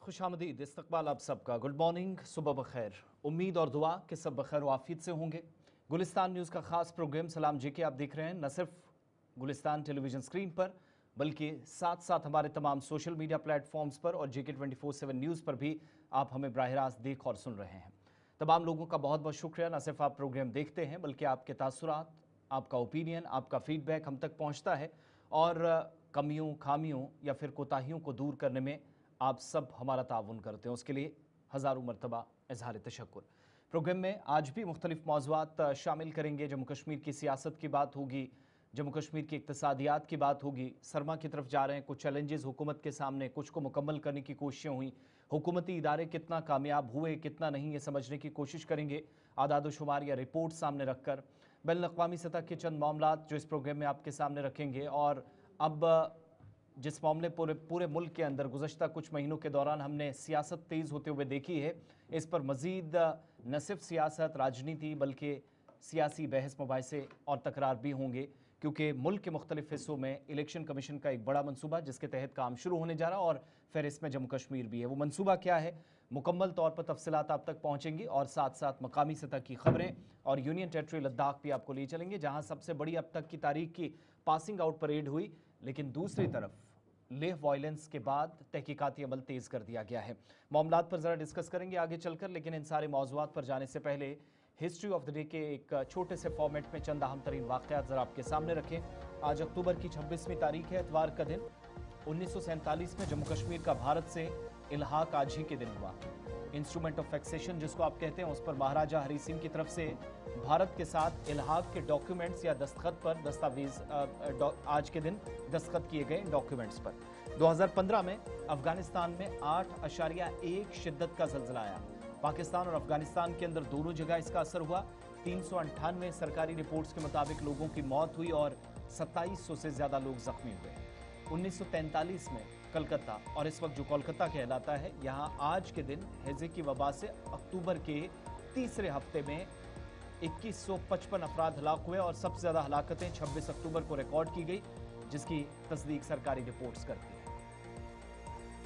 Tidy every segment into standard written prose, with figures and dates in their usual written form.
खुशामदीद, इस्तकबाल आप सबका। गुड मॉर्निंग, सुबह बखैर। उम्मीद और दुआ कि सब बखैर वाफियत से होंगे। गुलिस्तान न्यूज़ का खास प्रोग्राम सलाम जेके आप देख रहे हैं, न सिर्फ गुलिस्तान टेलीविजन स्क्रीन पर बल्कि साथ साथ हमारे तमाम सोशल मीडिया प्लेटफॉर्म्स पर और जेके 24/7 न्यूज़ पर भी आप हमें बराह रास्त देख और सुन रहे हैं। तमाम लोगों का बहुत बहुत शुक्रिया। न सिर्फ आप प्रोग्राम देखते हैं बल्कि आपके तासुरात, आपका ओपिनियन, आपका फीडबैक हम तक पहुँचता है और कमियों, खामियों या फिर कोताहियों को दूर करने में आप सब हमारा ताउन करते हैं। उसके लिए हज़ारों मरतबा इज़हार तशक्कुर। प्रोग्राम में आज भी मुख्तलिफ मौज़ूआत शामिल करेंगे। जम्मू कश्मीर की सियासत की बात होगी, जम्मू कश्मीर की इक़्तिसादियात की बात होगी। सरमा की तरफ जा रहे हैं, कुछ चैलेंजेस हुकूमत के सामने, कुछ को मुकम्मल करने की कोशिशें हुई। हुकूमती इदारे कितना कामयाब हुए, कितना नहीं, ये समझने की कोशिश करेंगे आदाद शुमार या रिपोर्ट सामने रखकर। बैनुल-अक़वामी सतह के चंद मामलात जो इस प्रोग्राम में आपके सामने रखेंगे। और अब जिस मामले पूरे मुल्क के अंदर गुज़श्ता कुछ महीनों के दौरान हमने सियासत तेज़ होते हुए देखी है, इस पर मज़ीद न सिर्फ सियासत, राजनीति बल्कि सियासी बहस, मुबाहिसे और तकरार भी होंगे, क्योंकि मुल्क के मुख्तलिफ हिस्सों में इलेक्शन कमीशन का एक बड़ा मनसूबा जिसके तहत काम शुरू होने जा रहा है और फिर इसमें जम्मू कश्मीर भी है। वो मनसूबा क्या है, मुकम्मल तौर पर तफसीलात आप तक पहुँचेंगी और साथ साथ मकामी सतह की खबरें और यूनियन टेरिटरी लद्दाख भी आपको ले चलेंगे, जहाँ सबसे बड़ी अब तक की तारीख की पासिंग आउट परेड हुई। लेकिन दूसरी तरफ लेह वायलेंस के बाद तहकीकाती अमल तेज़ कर दिया गया है। मामलात पर ज़रा डिस्कस करेंगे आगे चलकर, लेकिन इन सारे मौज़ूआत पर जाने से पहले हिस्ट्री ऑफ द डे के एक छोटे से फॉर्मेट में चंद अहम तरीन वाक़यात ज़रा आपके सामने रखें। आज अक्टूबर की 26वीं तारीख है, इतवार का दिन। 1947 में जम्मू कश्मीर का भारत से इल्हाक आज ही के दिन हुआ। इंस्ट्रूमेंट ऑफ टैक्सेशन जिसको आप कहते हैं, उस पर महाराजा हरी सिंह की तरफ से भारत के साथ इल्हाक के डॉक्यूमेंट्स या दस्तखत पर दस्तावेज आज के दिन दस्तखत किए गए डॉक्यूमेंट्स पर। 2015 में अफगानिस्तान में 8.1 शिद्दत का ज़ल्ज़ला आया। पाकिस्तान और अफगानिस्तान के अंदर दोनों जगह इसका असर हुआ। 398 सरकारी रिपोर्ट्स के मुताबिक लोगों की मौत हुई और 2700 से ज़्यादा लोग जख्मी हुए। 1943 में कलकत्ता, और इस वक्त जो कोलकाता कहलाता है, यहाँ आज के दिन हैजे की वबा से अक्टूबर के तीसरे हफ्ते में 2155 अफराद हलाक हुए और सबसे ज़्यादा हलाकतें 26 अक्टूबर को रिकॉर्ड की गई, जिसकी तस्दीक सरकारी रिपोर्ट्स करती है।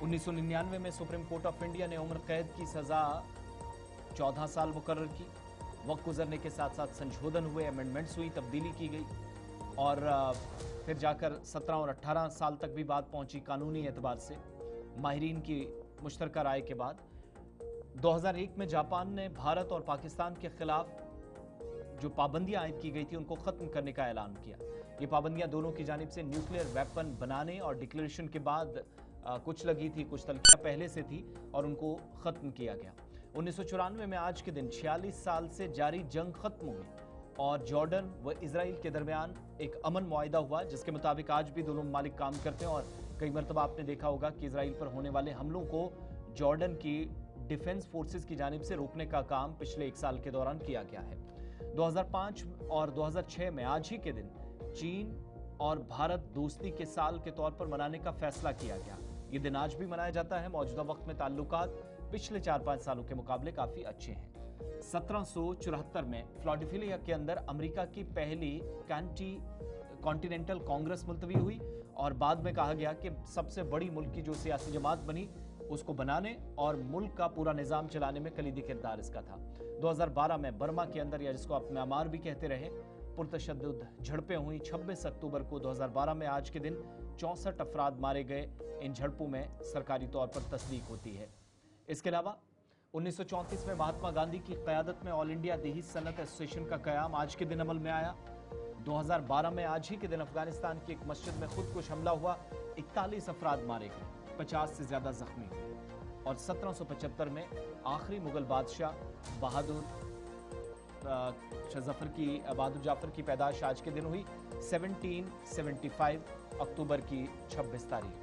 1999 में सुप्रीम कोर्ट ऑफ इंडिया ने उम्र कैद की सज़ा 14 साल मुकर्रर की। वक्त गुजरने के साथ साथ संशोधन हुए, अमेंडमेंट्स हुई, तब्दीली की गई और फिर जाकर 17 और 18 साल तक भी बात पहुंची कानूनी एतबार से, माहिरीन की मुश्तरका राय के बाद। 2001 में जापान ने भारत और पाकिस्तान के खिलाफ जो पाबंदियां आयद की गई थी उनको ख़त्म करने का ऐलान किया। ये पाबंदियां दोनों की जानिब से न्यूक्लियर वेपन बनाने और डिक्लेरेशन के बाद कुछ लगी थी, कुछ तलखियां पहले से थी और उनको ख़त्म किया गया। 1994 में आज के दिन 46 साल से जारी जंग ख़त्म हुई और जॉर्डन व इजराइल के दरमियान एक अमन मुआहिदा हुआ, जिसके मुताबिक आज भी दोनों ममालिक काम करते हैं। और कई मरतबा आपने देखा होगा कि इजराइल पर होने वाले हमलों को जॉर्डन की डिफेंस फोर्सेस की जानिब से रोकने का काम पिछले 1 साल के दौरान किया गया है। 2005 और 2006 में आज ही के दिन चीन और भारत दोस्ती के साल के तौर पर मनाने का फैसला किया गया। ये दिन आज भी मनाया जाता है। मौजूदा वक्त में ताल्लुकात पिछले 4-5 सालों के मुकाबले काफ़ी अच्छे हैं। 1774 में फिलाडेल्फिया के अंदर अमेरिका की पहली कॉन्टिनेंटल कांग्रेस मुलतवी हुई और बाद में कहा गया कि सबसे बड़ी मुल्क की जो सियासी जमात बनी उसको बनाने और मुल्क का पूरा निज़ाम चलाने में कलीदी किरदार इसका था। 2012 में बर्मा के अंदर, या जिसको आप म्यांमार भी कहते रहे, पुरतशद्दुद झड़पें हुई। 26 अक्टूबर को 2012 में आज के दिन 64 अफराद मारे गए। इन झड़पों में सरकारी तौर पर तस्दीक होती है। इसके अलावा 1934 में महात्मा गांधी की क़यादत में ऑल इंडिया देही सनत एसोसिएशन का क़याम आज के दिन अमल में आया। 2012 में आज ही के दिन अफगानिस्तान की एक मस्जिद में खुदकुश हमला हुआ, 41 अफराद मारे गए, 50 से ज़्यादा जख्मी हुए। और 1775 में आखिरी मुगल बादशाह बहादुर जाफर की पैदाश आज के दिन हुई, 1775 अक्टूबर की 26 तारीख।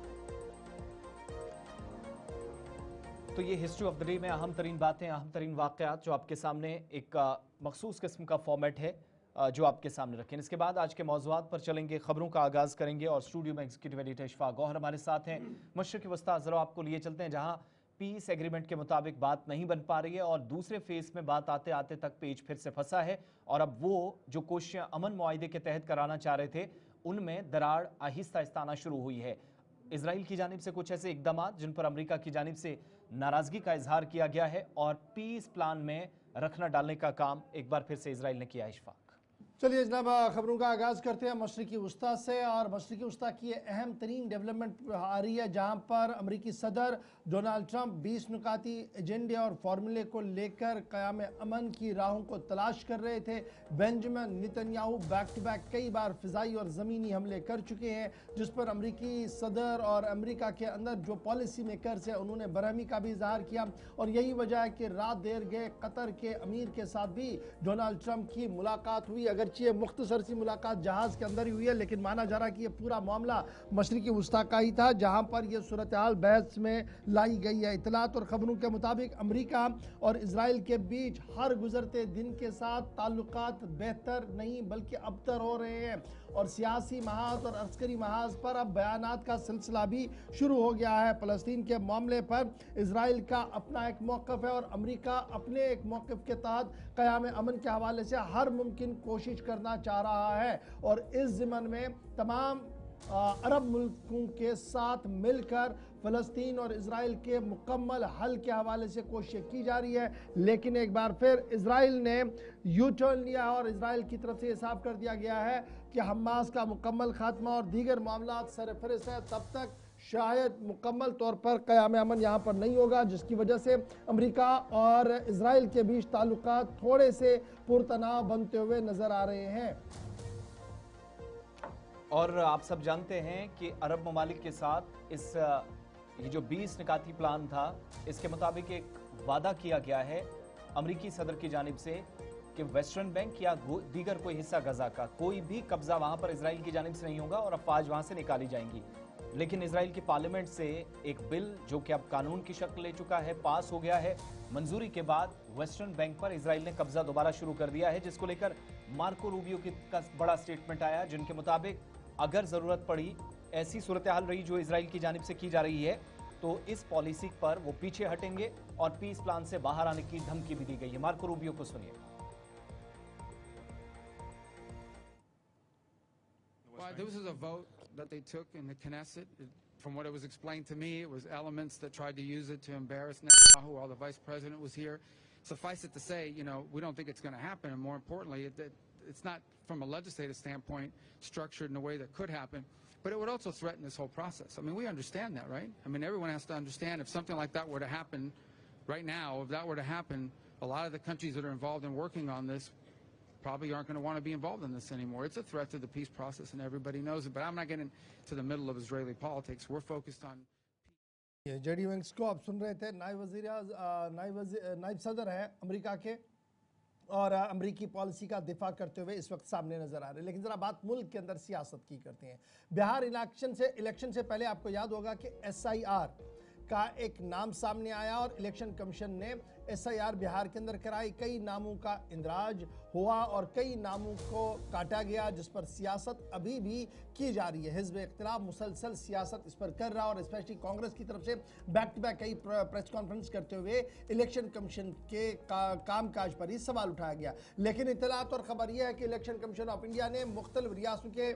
तो ये हिस्ट्री ऑफ द डे में अहम तरीन बातें, अहम तरीन वाक़यात जो आपके सामने एक मखसूस किस्म का फॉर्मेट है जो आपके सामने रखें। इसके बाद आज के मौज़ूआत पर चलेंगे, खबरों का आगाज़ करेंगे और स्टूडियो में एग्जीक्यूटिव एडिटर इशफाक गौहर हमारे साथ हैं। मशरिक़ वस्ता ज़रा आपको लिए चलते हैं, जहाँ पीस एग्रीमेंट के मुताबिक बात नहीं बन पा रही है और दूसरे फेज़ में बात आते आते तक पेज फिर से फंसा है और अब वो जो कोशिशें अमन मुआहिदे के तहत कराना चाह रहे थे उनमें दरार आहिस्ता आहिस्ता आना शुरू हुई है। इजराइल की जानिब से कुछ ऐसे इकदाम जिन पर अमेरिका की जानिब से नाराजगी का इजहार किया गया है और पीस प्लान में रखना डालने का काम एक बार फिर से इजराइल ने किया। इशफाक, चलिए जनाब, खबरों का आगाज़ करते हैं मशरिकी वस्ता से। और मशरिकी वस्ता की अहम तरीन डेवलपमेंट आ रही है, जहाँ पर अमरीकी सदर डोनाल्ड ट्रंप 20 नुकाती एजेंडे और फार्मूले को लेकर क़याम अमन की राहों को तलाश कर रहे थे। Benjamin Netanyahu back to back कई बार फ़िज़ाई और ज़मीनी हमले कर चुके हैं, जिस पर अमरीकी सदर और अमरीका के अंदर जो पॉलिसी मेकर्स हैं उन्होंने बरहमी का भी इजहार किया। और यही वजह है कि रात देर गए कतर के अमीर के साथ भी डोनाल्ड ट्रंप की मुलाकात हुई। अगर ये मुख्तसर सी मुलाकात जहाज़ के अंदर ही हुई है, लेकिन माना जा रहा है कि ये पूरा मामला मशरिकी वस्ता का ही था, जहां पर यह सूरत हाल बहस में लाई गई है। इतलात और ख़बरों के मुताबिक अमरीका और इजराइल के बीच हर गुजरते दिन के साथ ताल्लुकात बेहतर नहीं बल्कि अबतर हो रहे हैं और सियासी महाज और अस्करी महाज पर अब बयानात का सिलसिला भी शुरू हो गया है। फ़लस्तीन के मामले पर इजराइल का अपना एक मौक़िफ़ है और अमरीका अपने एक मौक़िफ़ के तहत क़याम अमन के हवाले से हर मुमकिन कोशिश करना चाह रहा है। और इस ज़िमन में तमाम अरब मुल्कों के साथ मिलकर फ़लस्तीन और इजराइल के मुकम्मल हल के हवाले से कोशिश की जा रही है। लेकिन एक बार फिर इजराइल ने यू टर्न लिया और इजराइल की तरफ से ये साफ कर दिया गया है कि हमास का मुकम्मल खात्मा और दीगर मामला सरफहरिस्त है, तब तक शायद मुकम्मल तौर पर क़याम अमन यहाँ पर नहीं होगा, जिसकी वजह से अमरीका और इजराइल के बीच ताल्लुकात थोड़े से पुरतनाव बनते हुए नज़र आ रहे हैं। और आप सब जानते हैं कि अरब ममालिक के साथ ये जो 20 निकाती प्लान था, इसके मुताबिक एक वादा किया गया है अमरीकी सदर की जानिब से कि वेस्टर्न बैंक या दीगर कोई हिस्सा गजा का कोई भी कब्जा वहां पर इजराइल की जानिब से नहीं होगा और अफवाज वहां से निकाली जाएंगी। लेकिन इजराइल की पार्लियामेंट से एक बिल जो कि अब कानून की शक्ल ले चुका है पास हो गया है। मंजूरी के बाद वेस्टर्न बैंक पर इजराइल ने कब्जा दोबारा शुरू कर दिया है, जिसको लेकर मार्को रूबियो का बड़ा स्टेटमेंट आया, जिनके मुताबिक अगर जरूरत पड़ी, ऐसी सूरत हाल रही जो इजराइल की जानिब से की जा रही है, तो इस पॉलिसी पर वो पीछे हटेंगे और पीस प्लान से बाहर आने की धमकी भी दी गई है। मार्को रूबियो को सुनिए। Well, this was a vote that they took in the Knesset. From what it was explained to me, it was elements that tried to use it to embarrass Netanyahu while the vice president was here. Suffice it to say, we don't think it's going to happen. And more importantly, it's not, from a legislative standpoint, structured in a way that could happen. But it would also threaten this whole process. I mean, we understand that, right? I mean, everyone has to understand if something like that were to happen right now, if that were to happen, a lot of the countries that are involved in working on this probably aren't going to want to be involved in this anymore. It's a threat to the peace process, and everybody knows it. But I'm not getting to the middle of Israeli politics. We're focused on. JD Vance को आप सुन रहे थे, नायब सदर हैं America के और अमरीकी पॉलिसी का दिफा करते हुए इस वक्त सामने नजर आ रहे हैं। लेकिन जरा बात मुल्क के अंदर सियासत की करते हैं। बिहार इलेक्शन से पहले आपको याद होगा कि SIR का एक नाम सामने आया और इलेक्शन कमीशन ने SIR बिहार के अंदर कराई। कई नामों का इंदराज हुआ और कई नामों को काटा गया, जिस पर सियासत अभी भी की जा रही है। हिज़्ब इख्तिलाफ मुसलसल सियासत इस पर कर रहा है और स्पेशली कांग्रेस की तरफ से बैक टू बैक कई प्रेस कॉन्फ्रेंस करते हुए इलेक्शन कमीशन के कामकाज पर ही सवाल उठाया गया। लेकिन इत्तलात और खबर यह है कि इलेक्शन कमीशन ऑफ इंडिया ने मुख्तलिफ रियासतों के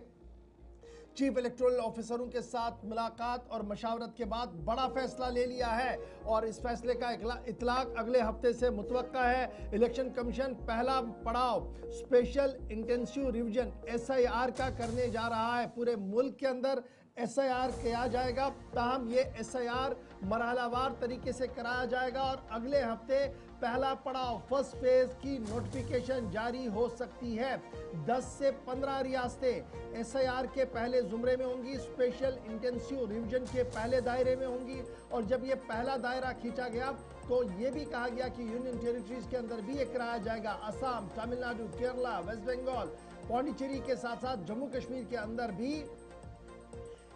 चीफ इलेक्टोरल ऑफिसरों के साथ मुलाकात और मशावरत के बाद बड़ा फैसला ले लिया है और इस फैसले का इतलाक अगले हफ्ते से मुतवक्का है। इलेक्शन कमीशन पहला पड़ाव स्पेशल इंटेंसिव रिवीजन SIR का करने जा रहा है। पूरे मुल्क के अंदर SIR किया जाएगा, ताहम ये SIR मरहलावार तरीके से कराया जाएगा और अगले हफ्ते पहला पड़ाव फर्स्ट फेज की नोटिफिकेशन जारी हो सकती है। 10 से 15 रियासतें SIR के पहले जुमरे में होंगी, स्पेशल इंटेंसिव रिवीजन के पहले दायरे में होंगी। और जब ये पहला दायरा खींचा गया तो ये भी कहा गया कि यूनियन टेरिटरीज के अंदर भी ये कराया जाएगा। असम, तमिलनाडु, केरला, वेस्ट बंगाल, पौंडीचेरी के साथ साथ जम्मू कश्मीर के अंदर भी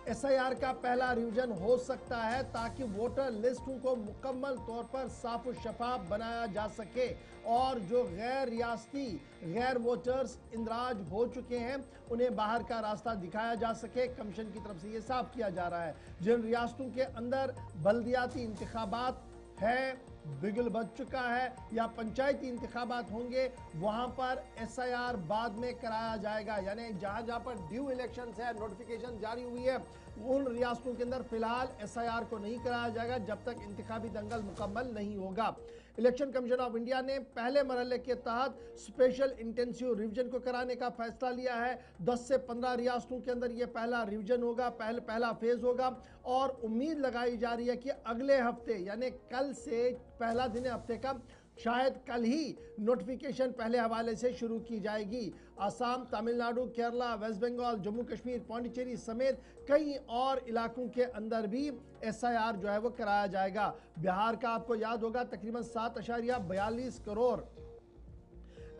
SIR का पहला रिवीजन हो सकता है, ताकि वोटर लिस्टों को मुकम्मल तौर पर साफ और शफाफ बनाया जा सके और जो गैर रियासती गैर वोटर्स इंदराज हो चुके हैं उन्हें बाहर का रास्ता दिखाया जा सके। कमीशन की तरफ से ये साफ किया जा रहा है जिन रियासतों के अंदर बल्दियाती इंतखाबात है बिगुल बज चुका है या पंचायती इंतखाबात होंगे वहां पर SIR बाद में कराया जाएगा। यानी जहां जहां पर ड्यू इलेक्शन है, नोटिफिकेशन जारी हुई है, उन रियासतों के अंदर फिलहाल SIR को नहीं कराया जाएगा जब तक इंतखाबी दंगल मुकम्मल नहीं होगा। इलेक्शन कमीशन ऑफ इंडिया ने पहले मरहले के तहत स्पेशल इंटेंसिव रिवीजन को कराने का फैसला लिया है। 10 से 15 रियासतों के अंदर यह पहला रिवीजन होगा, पहला फेज होगा और उम्मीद लगाई जा रही है कि अगले हफ्ते यानी कल से पहला दिन हफ्ते का शायद कल ही नोटिफिकेशन पहले हवाले से शुरू की जाएगी। असम, तमिलनाडु, केरला, वेस्ट बंगाल, जम्मू कश्मीर, पौंडीचेरी समेत कई और इलाकों के अंदर भी SIR जो है वो कराया जाएगा। बिहार का आपको याद होगा तकरीबन 7.42 करोड़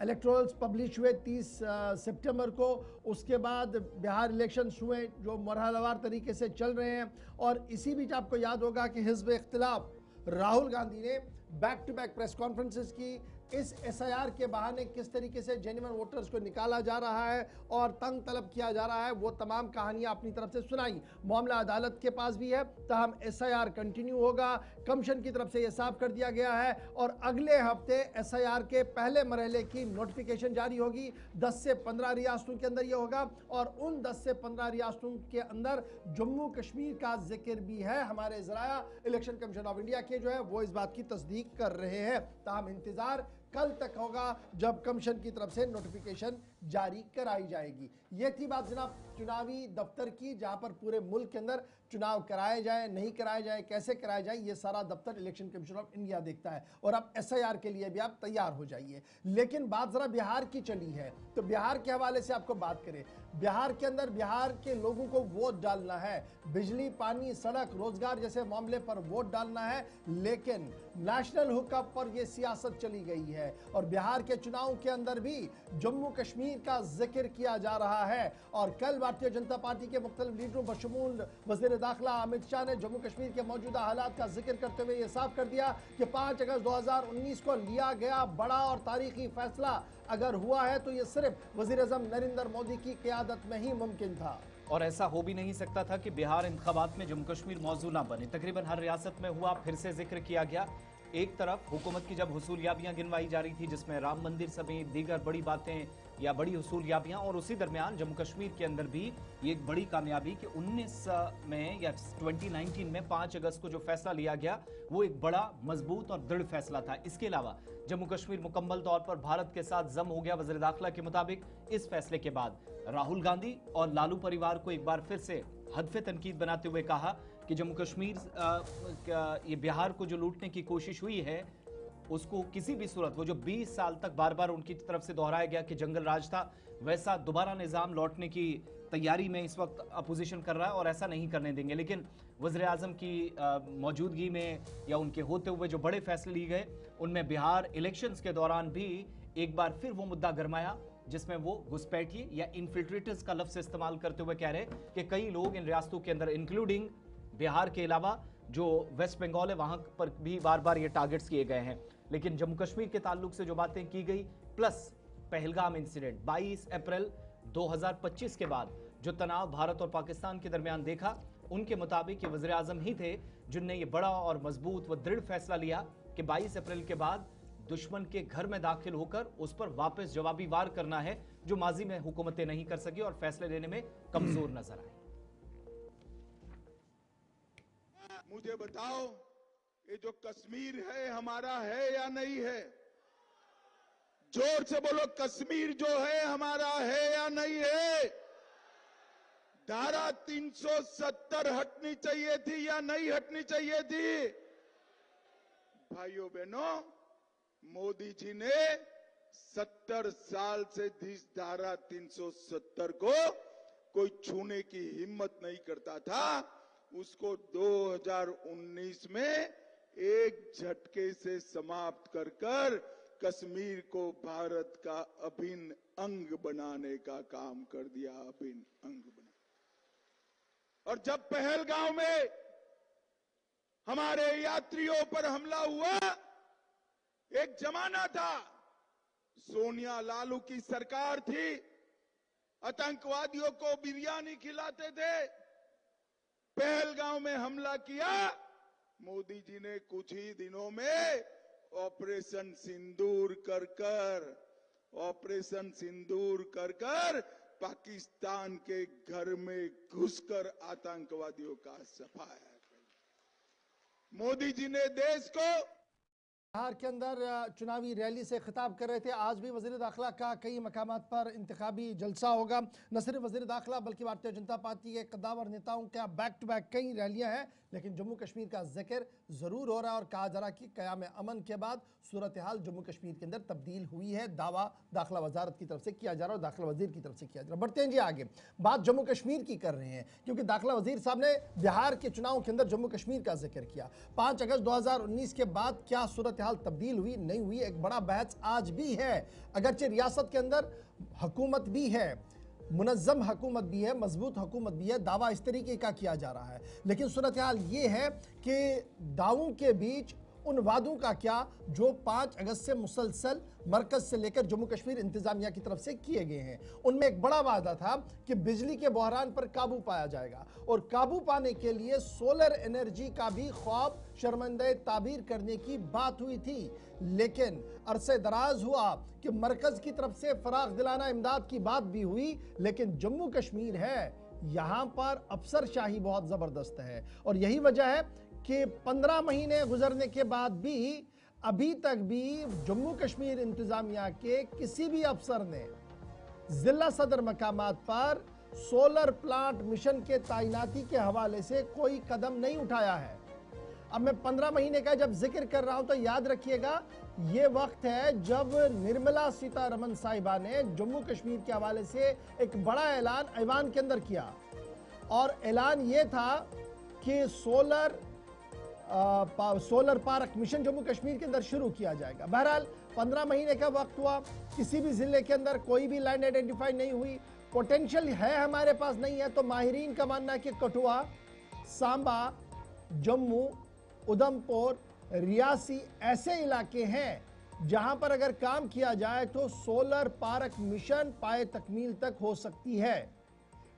इलेक्ट्रोल्स पब्लिश हुए 30 सितंबर को। उसके बाद बिहार इलेक्शंस हुए जो मरहलावार तरीके से चल रहे हैं और इसी बीच आपको याद होगा कि हिज़्ब इख्तिलाफ राहुल गांधी ने back to back press conferences की। इस SIR के बहाने किस तरीके से जेन्युइन वोटर्स को निकाला जा रहा है और तंग तलब किया जा रहा है, वो तमाम कहानियां अपनी तरफ से सुनाई। मामला अदालत के पास भी है, तहम SIR कंटिन्यू होगा। कमीशन की तरफ से ये साफ कर दिया गया है और अगले हफ्ते SIR के पहले मरहले की नोटिफिकेशन जारी होगी। 10 से 15 रियासतों के अंदर ये होगा और उन 10 से 15 रियासतों के अंदर जम्मू कश्मीर का जिक्र भी है। हमारे ज़राया इलेक्शन कमीशन ऑफ इंडिया के जो है वो इस बात की तस्दीक कर रहे हैं। तहम इंतजार कल तक होगा जब कमीशन की तरफ से नोटिफिकेशन जारी कराई जाएगी। ये थी बात जनाब चुनावी दफ्तर की, जहां पर पूरे मुल्क के अंदर चुनाव कराए जाए, नहीं कराए जाए, कैसे कराए जाए, ये सारा दफ्तर इलेक्शन कमीशन ऑफ इंडिया देखता है। और अब SIR के लिए भी आप तैयार हो जाइए। लेकिन बात जरा बिहार की चली है, तो बिहार के हवाले से आपको बात करें। बिहार के अंदर बिहार के लोगों को वोट डालना है, बिजली, पानी, सड़क, रोजगार जैसे मामले पर वोट डालना है, लेकिन नेशनल हुकअप पर यह सियासत चली गई है और बिहार के चुनाव के अंदर भी जम्मू कश्मीर का जिक्र किया जा रहा है। और कल भारतीय जनता पार्टी के मुख्तलिफ लीडरों बशमूल वज़ीर दाखिला अमित शाह ने जम्मू कश्मीर के मौजूदा हालात का जिक्र करते हुए यह साफ कर दिया कि 5 अगस्त 2019 को लिया गया बड़ा और तारीखी फैसला अगर हुआ है तो यह सिर्फ वज़ीर आज़म नरेंद्र मोदी की क़यादत में ही मुमकिन था। और ऐसा हो भी नहीं सकता था कि बिहार इंतखाबात में जम्मू कश्मीर मौजू ना बने। तकरीबन हर रियासत में हुआ, फिर से जिक्र किया गया। एक तरफ हुकूमत की जब हुसूलियाबियां गिनवाई जा रही थी, जिसमें राम मंदिर समेत दीगर बड़ी बातें या बड़ी हुसूलियाबियां, और उसी दरमियान जम्मू कश्मीर के अंदर भी ये एक बड़ी कामयाबी कि 19 में या 2019 में 5 अगस्त को जो फैसला लिया गया वो एक बड़ा मजबूत और दृढ़ फैसला था। इसके अलावा जम्मू कश्मीर मुकम्मल तौर पर भारत के साथ जम हो गया। वज़ीर दाखिला के मुताबिक इस फैसले के बाद राहुल गांधी और लालू परिवार को एक बार फिर से हदफ तनकीद बनाते हुए कहा कि जम्मू कश्मीर ये बिहार को जो लूटने की कोशिश हुई है उसको किसी भी सूरत, वो जो 20 साल तक बार बार उनकी तरफ से दोहराया गया कि जंगल राज था, वैसा दोबारा निज़ाम लौटने की तैयारी में इस वक्त अपोजिशन कर रहा है और ऐसा नहीं करने देंगे। लेकिन वज़ीर आज़म की मौजूदगी में या उनके होते हुए जो बड़े फैसले लिए गए उनमें बिहार इलेक्शंस के दौरान भी एक बार फिर वो मुद्दा गरमाया जिसमें वो घुसपैठिए या इन्फिल्ट्रेटर्स का लफ्ज़ इस्तेमाल करते हुए कह रहे कि कई लोग इन रियासतों के अंदर इंक्लूडिंग बिहार के अलावा जो वेस्ट बंगाल है वहां पर भी बार बार ये टारगेट्स किए गए हैं। लेकिन जम्मू कश्मीर के ताल्लुक से जो बातें की गई प्लस पहलगाम इंसिडेंट 22 अप्रैल 2025 के बाद जो तनाव भारत और पाकिस्तान के दरमियान देखा, उनके मुताबिक ये वज़ीर आज़म ही थे जिनने ये बड़ा और मजबूत व दृढ़ फैसला लिया कि 22 अप्रैल के बाद दुश्मन के घर में दाखिल होकर उस पर वापस जवाबी वार करना है जो माजी में हुकूमतें नहीं कर सकी और फैसले लेने में कमजोर नजर आए। मुझे बताओ ये जो कश्मीर है हमारा है या नहीं है? जोर से बोलो, कश्मीर जो है हमारा है या नहीं है? धारा 370 हटनी चाहिए थी या नहीं हटनी चाहिए थी? भाइयों बहनों, मोदी जी ने 70 साल से इस धारा 370 को कोई छूने की हिम्मत नहीं करता था, उसको 2019 में एक झटके से समाप्त कर कर कश्मीर को भारत का अभिन्न अंग बनाने का काम कर दिया। अभिन्न अंग बना। और जब पहलगांव में हमारे यात्रियों पर हमला हुआ, एक जमाना था सोनिया लालू की सरकार थी, आतंकवादियों को बिरयानी खिलाते थे। पहलगांव में हमला किया, मोदी जी ने कुछ ही दिनों में ऑपरेशन सिंदूर कर पाकिस्तान के घर में घुसकर आतंकवादियों का सफाया किया। मोदी जी ने देश को बिहार के अंदर चुनावी रैली से खिताब कर रहे थे। आज भी वज़ीर दाखिला का कई मकामात पर इंतखाबी जलसा होगा। न सिर्फ वज़ीर दाखिला बल्कि भारतीय जनता पार्टी के कद्दावर नेताओं का बैक टू बैक कई रैलियां हैं, लेकिन जम्मू कश्मीर का जिक्र ज़रूर हो रहा है और कहा जा रहा है कि क़याम अमन के बाद सूरत हाल जम्मू कश्मीर के अंदर तब्दील हुई है। दावा दाखिला वजारत की तरफ से किया जा रहा है और दाखिला वजीर की तरफ से किया जा रहा है। बढ़ते हैं जी आगे, बात जम्मू कश्मीर की कर रहे हैं क्योंकि दाखिला वजीर साहब ने बिहार के चुनाव के अंदर जम्मू कश्मीर का जिक्र किया। 5 अगस्त 2019 के बाद क्या सूरत हाल तब्दील हुई नहीं हुई, एक बड़ा बहस आज भी है। अगरचे रियासत के अंदर हुकूमत भी है, मुनज़्ज़म हुकूमत भी है, मजबूत हुकूमत भी है, दावा इस तरीके का किया जा रहा है, लेकिन सूरत हाल ये है कि दावों के बीच उन वादों का क्या जो 5 अगस्त से मुसलसल मरकज से लेकर जम्मू कश्मीर इंतजामिया की तरफ से किए गए हैं। उनमें एक बड़ा वादा था कि बिजली के बहरान पर काबू पाया जाएगा और काबू पाने के लिए सोलर एनर्जी का भी ख्वाब शर्मंदे ताबीर करने की बात हुई थी, लेकिन अरसे दराज हुआ कि मरकज की तरफ से फराग दिलाना इमदाद की बात भी हुई, लेकिन जम्मू कश्मीर है यहाँ पर अफसरशाही बहुत ज़बरदस्त है और यही वजह है कि 15 महीने गुजरने के बाद भी अभी तक भी जम्मू कश्मीर इंतजामिया के किसी भी अफसर ने जिला सदर मकामात पर सोलर प्लांट मिशन के तैनाती के हवाले से कोई कदम नहीं उठाया है। अब मैं 15 महीने का जब जिक्र कर रहा हूं तो याद रखिएगा ये वक्त है जब निर्मला सीतारमण साहिबा ने जम्मू कश्मीर के हवाले से एक बड़ा ऐलान ऐवान के अंदर किया और ऐलान ये था कि solar park mission Jammu Kashmir के अंदर शुरू किया जाएगा। बहरहाल 15 महीने का वक्त हुआ, किसी भी जिले के अंदर कोई भी लैंड आइडेंटिफाई नहीं हुई। पोटेंशियल है हमारे पास नहीं है तो माहिरीन का मानना है कि कठुआ, सांबा, जम्मू, उधमपुर, रियासी ऐसे इलाके हैं जहां पर अगर काम किया जाए तो सोलर पार्क मिशन पाए तकमील तक हो सकती है।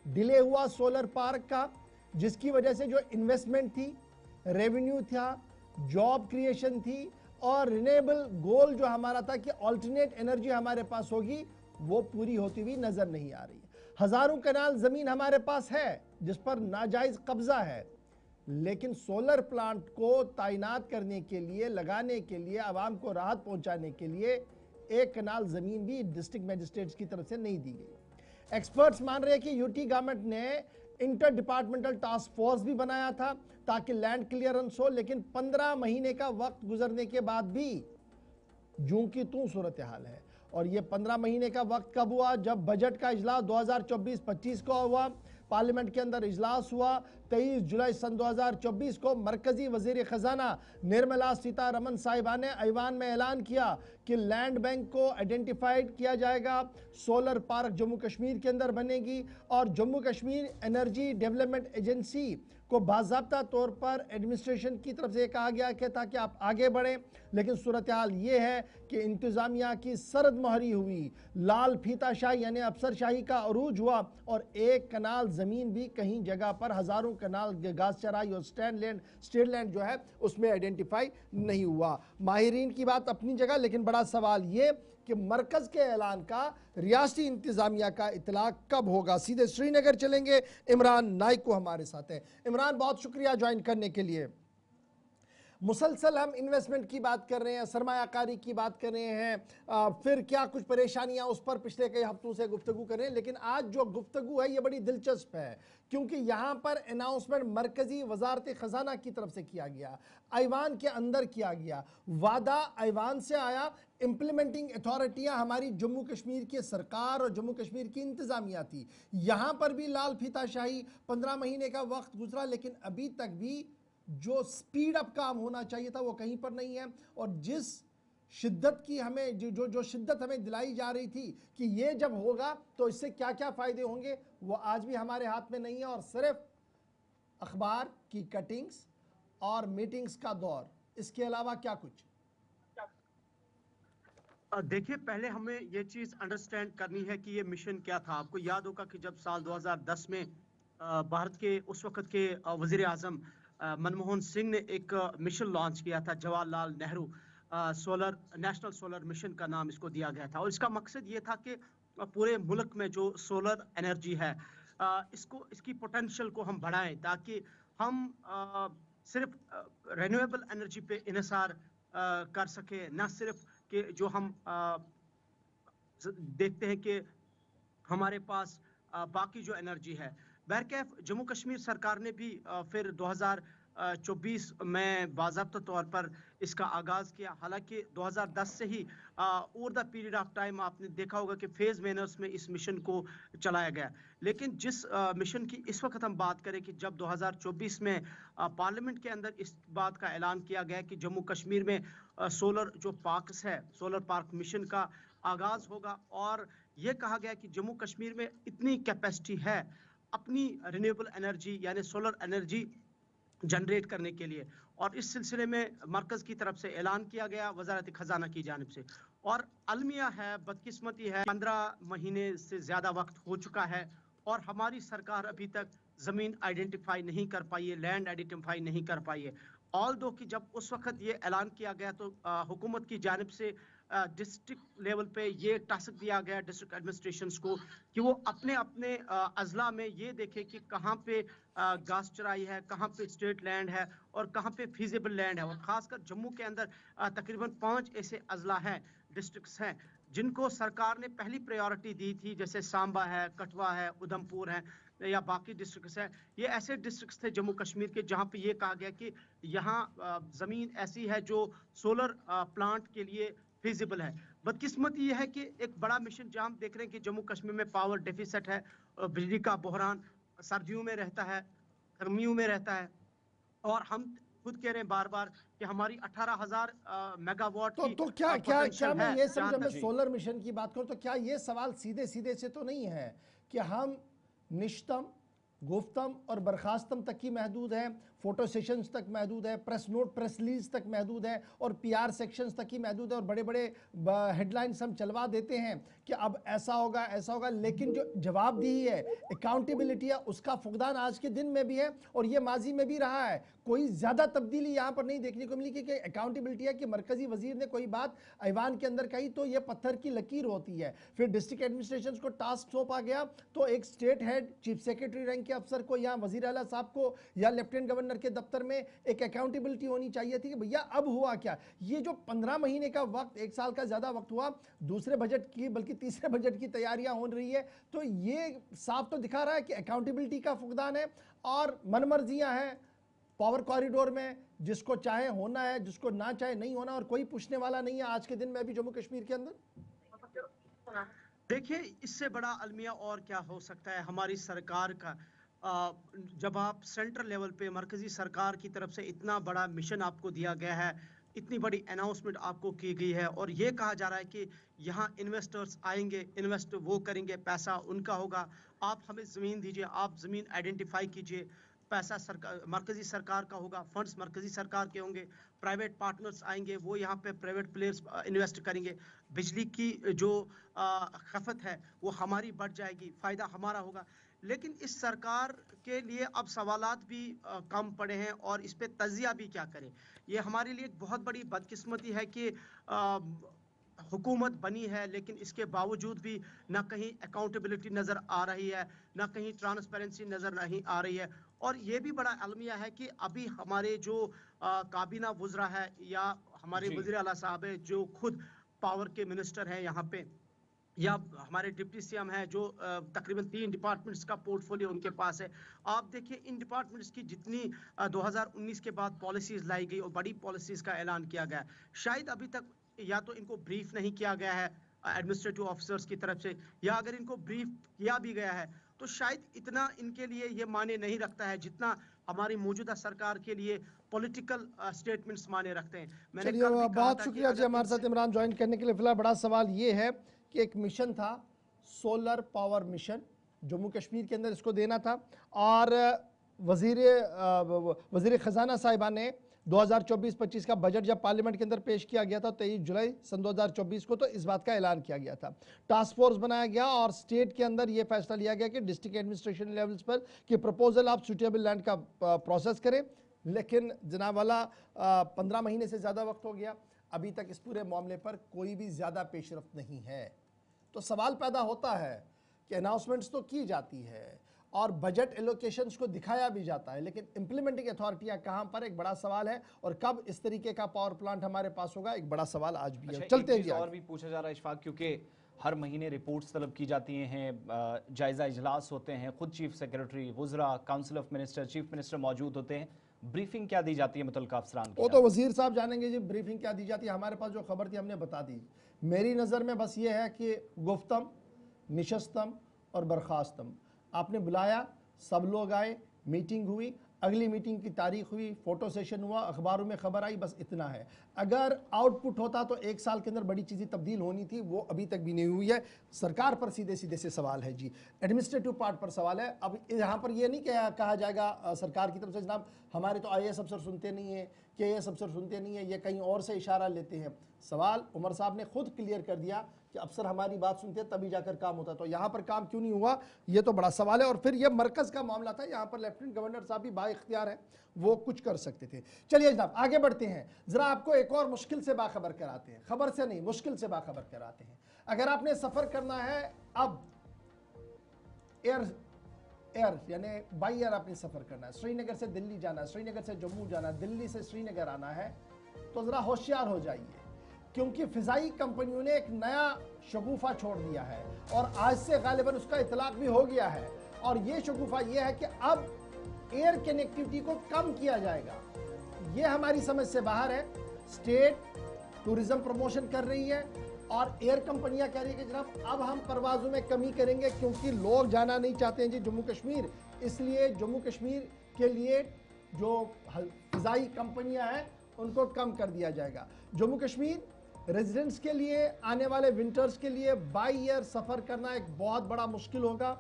डिले हुआ सोलर पार्क का, जिसकी वजह से जो इन्वेस्टमेंट थी, रेवेन्यू था, जॉब क्रिएशन थी और रिन्यूएबल गोल जो हमारा था कि अल्टरनेट एनर्जी हमारे पास होगी, वो पूरी होती हुई नजर नहीं आ रही है। हजारों कनाल जमीन हमारे पास है जिस पर नाजायज कब्जा है, लेकिन सोलर प्लांट को तैनात करने के लिए, लगाने के लिए, आवाम को राहत पहुंचाने के लिए एक कनाल जमीन भी डिस्ट्रिक्ट मजिस्ट्रेट्स की तरफ से नहीं दी गई। एक्सपर्ट्स मान रहे हैं कि यूटी गवर्नमेंट ने इंटर डिपार्टमेंटल टास्क फोर्स भी बनाया था ताकि लैंड क्लियरेंस हो, लेकिन 15 महीने का वक्त गुजरने के बाद भी जूं की तूं सूरत हाल है। और ये 15 महीने का वक्त कब हुआ? जब बजट का इजलास 2024-25 को हुआ, पार्लियामेंट के अंदर इजलास हुआ। 23 जुलाई सन 2024 को मरकजी वजीर खजाना निर्मला सीतारमण साहिबा ने ऐवान में ऐलान किया कि लैंड बैंक को आइडेंटिफाइड किया जाएगा, सोलर पार्क जम्मू कश्मीर के अंदर बनेगी और Jammu Kashmir energy development agency को बाज़ाब्ता तौर पर एडमिनिस्ट्रेशन की तरफ से कहा गया कि ताकि आप आगे बढ़ें। लेकिन सूरत हाल ये है कि इंतज़ामिया की सरद मोहरी हुई, लाल फीताशाही यानी अफसरशाही का अरूज हुआ और एक कनाल ज़मीन भी कहीं जगह पर, हज़ारों कनाल घास चराई और स्टेट लैंड जो है उसमें आइडेंटिफाई नहीं हुआ। माहिरीन की बात अपनी जगह, लेकिन बड़ा सवाल ये कि मरकज के ऐलान का रियासती इंतजामिया का इतलाक कब होगा। सीधे श्रीनगर चलेंगे, इमरान नाइक को हमारे साथ है। इमरान, बहुत शुक्रिया ज्वाइन करने के लिए। मुसलसल हम इन्वेस्टमेंट की बात कर रहे हैं, सरमायाकारी की बात कर रहे हैं, फिर क्या कुछ परेशानियां उस पर पिछले कई हफ्तों से गुफ्तगू कर रहे हैं, लेकिन आज जो गुफ्तगू है ये बड़ी दिलचस्प है क्योंकि यहाँ पर अनाउंसमेंट मरकजी वजारत खजाना की तरफ से किया गया, ऐवान के अंदर किया गया, वादा ऐवान से आया, इम्प्लीमेंटिंग अथॉरिटियाँ हमारी जम्मू कश्मीर की सरकार और जम्मू कश्मीर की इंतज़ामिया थी। यहाँ पर भी लाल फीताशाही, 15 महीने का वक्त गुजरा लेकिन अभी तक भी जो स्पीड अप काम होना चाहिए था वो कहीं पर नहीं है। और जिस शिद्दत की हमें जो शिद्दत हमें दिलाई जा रही थी कि ये जब होगा तो इससे क्या क्या फ़ायदे होंगे, वो आज भी हमारे हाथ में नहीं है और सिर्फ अखबार की कटिंग्स और मीटिंग्स का दौर, इसके अलावा क्या कुछ? देखिए, पहले हमें ये चीज़ अंडरस्टैंड करनी है कि ये मिशन क्या था। आपको याद होगा कि जब साल 2010 में भारत के उस वक्त के वज़ीर आज़म मनमोहन सिंह ने एक मिशन लॉन्च किया था, Jawaharlal Nehru solar national solar mission का नाम इसको दिया गया था। और इसका मकसद ये था कि पूरे मुल्क में जो सोलर एनर्जी है इसकी पोटेंशियल को हम बढ़ाएं, ताकि हम सिर्फ रिन्यूएबल एनर्जी पे इन्हिसार कर सके, ना सिर्फ कि जो हम देखते हैं कि हमारे पास बाकी जो एनर्जी है। बहरकैफ जम्मू कश्मीर सरकार ने भी फिर 2024 में बाज़ाब्ता तौर पर इसका आगाज़ किया। हालांकि 2010 से ही over the period of time आपने देखा होगा कि फेज़ मैनर्स में इस मिशन को चलाया गया। लेकिन जिस मिशन की इस वक्त हम बात करें कि जब 2024 में पार्लियामेंट के अंदर इस बात का ऐलान किया गया कि जम्मू कश्मीर में सोलर जो पार्क्स है, सोलर पार्क मिशन का आगाज़ होगा, और ये कहा गया कि जम्मू कश्मीर में इतनी कैपेसिटी है अपनी रिन्यूएबल एनर्जी यानी सोलर एनर्जी जनरेट करने के लिए। और इस सिलसिले में मरकज़ की तरफ से ऐलान किया गया वज़ारत ख़ज़ाना की जानिब से। और अलमिया है, बदकिस्मती है, 15 महीने से ज़्यादा वक्त हो चुका है और हमारी सरकार अभी तक ज़मीन आइडेंटिफाई नहीं कर पाई है, लैंड आइडेंटिफाई नहीं कर पाई है। ऑल दो कि जब उस वक्त ये ऐलान किया गया तो हुकूमत की जानिब से डिस्ट्रिक्ट लेवल पे ये टास्क दिया गया डिस्ट्रिक्ट एडमिनिस्ट्रेशंस को कि वो अपने अपने अजला में ये देखे कि कहाँ पे घास चराई है, कहाँ पे स्टेट लैंड है और कहाँ पे फीजिबल लैंड है। और ख़ासकर जम्मू के अंदर तकरीबन 5 ऐसे अजला हैं, डिस्ट्रिक्ट्स हैं, जिनको सरकार ने पहली प्रायोरिटी दी थी, जैसे सांबा है, कठवा है, उधमपुर है या बाकी डिस्ट्रिक्ट्स हैं। ये ऐसे डिस्ट्रिक्ट्स थे जम्मू कश्मीर के जहाँ पे ये कहा गया कि यहाँ ज़मीन ऐसी है जो सोलर प्लांट के लिए फिजिबल है। बदकिस्मती ये है कि एक बड़ा मिशन जहाँ हम देख रहे हैं कि जम्मू कश्मीर में पावर डेफिसिट है, बिजली का बहरान सर्दियों में रहता है, गर्मियों में रहता है, और हम खुद कह रहे हैं बार बार कि हमारी 18,000 मेगावाट की तो क्या क्या क्या मैं ये समझ, जहाँ मैं तक सोलर मिशन की बात करूं तो क्या ये सवाल सीधे सीधे से तो नहीं है कि हम निश्तम, गुफ्तम और बर्खास्तम तक ही महदूद है, फोटो सेशंस तक महदूद है, प्रेस नोट, प्रेस रिलीज तक महदूद है और पीआर सेक्शंस तक ही महदूद है और बड़े बड़े हेडलाइंस हम चलवा देते हैं कि अब ऐसा होगा ऐसा होगा, लेकिन जो जवाबदेही है, अकाउंटेबिलिटी है, उसका फुकदान आज के दिन में भी है और ये माजी में भी रहा है। कोई ज़्यादा तब्दीली यहाँ पर नहीं देखने को मिली कि अकाउंटेबिलिटी है कि मरकजी वजीर ने कोई बात ऐवान के अंदर कही तो ये पत्थर की लकीर होती है। फिर डिस्ट्रिक्ट एडमिनिस्ट्रेशन को टास्क सौंपा गया तो एक state head, chief secretary rank के अफसर को या वजीर आला साहब को या लेफ्टिनेंट गवर्नर के दफ्तर में एक अकाउंटेबिलिटी होनी चाहिए थी कि भैया अब हुआ क्या। ये जो 15 महीने का वक्त, 1 साल का ज़्यादा वक्त हुआ दूसरे बजट की, बल्कि तीसरे बजट की तैयारियां हो रही है, तो ये साफ तो दिखा रहा है कि अकाउंटेबिलिटी का फुकदान है और मनमर्जियां हैं पावर कॉरिडोर में, जिसको चाहे होना है, जिसको ना चाहे नहीं होना, और कोई पूछने वाला नहीं है आज के दिन में भी जम्मू कश्मीर के अंदर। देखिए, इससे बड़ा अलमिया और क्या हो सकता है हमारी सरकार का। जब आप सेंट्रल लेवल पे मरकजी सरकार की तरफ से इतना बड़ा मिशन आपको दिया गया है, इतनी बड़ी अनाउंसमेंट आपको की गई है और ये कहा जा रहा है कि यहाँ इन्वेस्टर्स आएंगे, इन्वेस्ट वो करेंगे, पैसा उनका होगा, आप हमें ज़मीन दीजिए, आप ज़मीन आइडेंटिफाई कीजिए, पैसा सरकार, मरकजी सरकार का होगा, फंड्स मरकजी सरकार के होंगे, प्राइवेट पार्टनर्स आएंगे, वो यहाँ पे प्राइवेट प्लेयर्स इन्वेस्ट करेंगे, बिजली की जो खपत है वो हमारी बढ़ जाएगी, फ़ायदा हमारा होगा। लेकिन इस सरकार के लिए अब सवालात भी कम पड़े हैं और इस पे तजिया भी क्या करें। ये हमारे लिए एक बहुत बड़ी बदकिस्मती है कि हुकूमत बनी है लेकिन इसके बावजूद भी ना कहीं अकाउंटेबिलिटी नज़र आ रही है, ना कहीं ट्रांसपेरेंसी नज़र नहीं आ रही है। और ये भी बड़ा अलमिया है कि अभी हमारे जो काबीना वुज़रा है या हमारे वज़ीर आला साहब है जो खुद पावर के मिनिस्टर हैं यहाँ पे, या हमारे डिप्टी सीएम है जो तकरीबन 3 डिपार्टमेंट्स का पोर्टफोलियो उनके पास है। आप देखिए इन डिपार्टमेंट्स की जितनी 2019 के बाद पॉलिसीज़ लाई गई और बड़ी पॉलिसीज़ का ऐलान किया गया, शायद अभी तक या तो इनको ब्रीफ नहीं किया गया है एडमिनिस्ट्रेटिव ऑफिसर्स की तरफ से, या अगर इनको ब्रीफ किया भी गया है तो शायद इतना इनके लिए ये माने नहीं रखता है जितना हमारी मौजूदा सरकार के लिए पॉलिटिकल स्टेटमेंट्स माने रखते हैं। मैंने कल भी कहा बहुत था शुक्रिया जी हमारे साथ इमरान ज्वाइन करने के लिए। फिलहाल बड़ा सवाल ये है कि एक मिशन था solar power mission, Jammu Kashmir के अंदर इसको देना था और वजीर ख़जाना साहिबा ने 2024-25 का बजट जब पार्लियामेंट के अंदर पेश किया गया था 23 जुलाई सन 2024 को, तो इस बात का ऐलान किया गया था। टास्क फोर्स बनाया गया और स्टेट के अंदर यह फैसला लिया गया कि डिस्ट्रिक्ट एडमिनिस्ट्रेशन लेवल्स पर कि प्रपोजल आप सूटेबल लैंड का प्रोसेस करें। लेकिन जनाब वाला 15 महीने से ज़्यादा वक्त हो गया, अभी तक इस पूरे मामले पर कोई भी ज़्यादा पेशरफ्त नहीं है। तो सवाल पैदा होता है कि अनाउंसमेंट्स तो की जाती है और बजट एलोकेशंस को दिखाया भी जाता है, लेकिन इंप्लीमेंटिंग अथॉरिटियां कहां पर, एक बड़ा सवाल है। और कब इस तरीके का पावर प्लांट हमारे पास होगा, एक बड़ा सवाल आज भी है। चलते हैं जी और भी पूछा जा रहा है इशफाक, क्योंकि हर महीने रिपोर्ट्स तलब की जाती हैं, जायजा इजलास होते हैं, खुद चीफ सेक्रेटरी, वुज़रा, council of minister, chief minister मौजूद होते हैं, ब्रीफिंग क्या दी जाती है मुतल्लिका अफसरान की? वो तो वजीर साहब जानेंगे जी ब्रीफिंग क्या दी जाती है। हमारे पास जो खबर थी हमने बता दी। मेरी नज़र में बस ये है कि गुफ्तम, निशस्तम और बर्खास्तम, आपने बुलाया, सब लोग आए, मीटिंग हुई, अगली मीटिंग की तारीख हुई, फोटो सेशन हुआ, अखबारों में खबर आई, बस इतना है। अगर आउटपुट होता तो एक साल के अंदर बड़ी चीज़ें तब्दील होनी थी, वो अभी तक भी नहीं हुई है। सरकार पर सीधे सीधे से सवाल है जी, एडमिनिस्ट्रेटिव पार्ट पर सवाल है। अब यहाँ पर ये नहीं कहा जाएगा सरकार की तरफ से जनाब हमारे तो IAS अफसर सुनते नहीं है, KAS अफसर सुनते नहीं है, ये कहीं और से इशारा लेते हैं। सवाल उमर साहब ने खुद क्लियर कर दिया कि अफसर हमारी बात सुनते हैं तभी जाकर काम होता है। तो यहाँ पर काम क्यों नहीं हुआ, ये तो बड़ा सवाल है। और फिर ये मरकज़ का मामला था, यहाँ पर लेफ्टिनेंट गवर्नर साहब भी बाइख्तियार है, वो कुछ कर सकते थे। चलिए जनाब आगे बढ़ते हैं, ज़रा आपको एक और मुश्किल से बाखबर कराते हैं, खबर से नहीं मुश्किल से बाखबर कराते हैं। अगर आपने सफ़र करना है अब एयर यानी बाई एयर आपने सफ़र करना है, श्रीनगर से दिल्ली जाना है, श्रीनगर से जम्मू जाना है, दिल्ली से श्रीनगर आना है, तो ज़रा होशियार हो जाइए, क्योंकि फ़िज़ाई कंपनियों ने एक नया शगुफा छोड़ दिया है और आज से गालिबन उसका इतलाक भी हो गया है। और ये शगुफा ये है कि अब एयर कनेक्टिविटी को कम किया जाएगा। ये हमारी समझ से बाहर है। स्टेट टूरिज्म प्रमोशन कर रही है और एयर कंपनियां कह रही है कि जनाब अब हम परवाज़ों में कमी करेंगे, क्योंकि लोग जाना नहीं चाहते हैं जी जम्मू कश्मीर, इसलिए जम्मू कश्मीर के लिए जो फ़िज़ाई कंपनियां हैं उनको कम कर दिया जाएगा। जम्मू कश्मीर रेजिडेंट्स के लिए आने वाले विंटर्स के लिए बाई एयर सफ़र करना एक बहुत बड़ा मुश्किल होगा।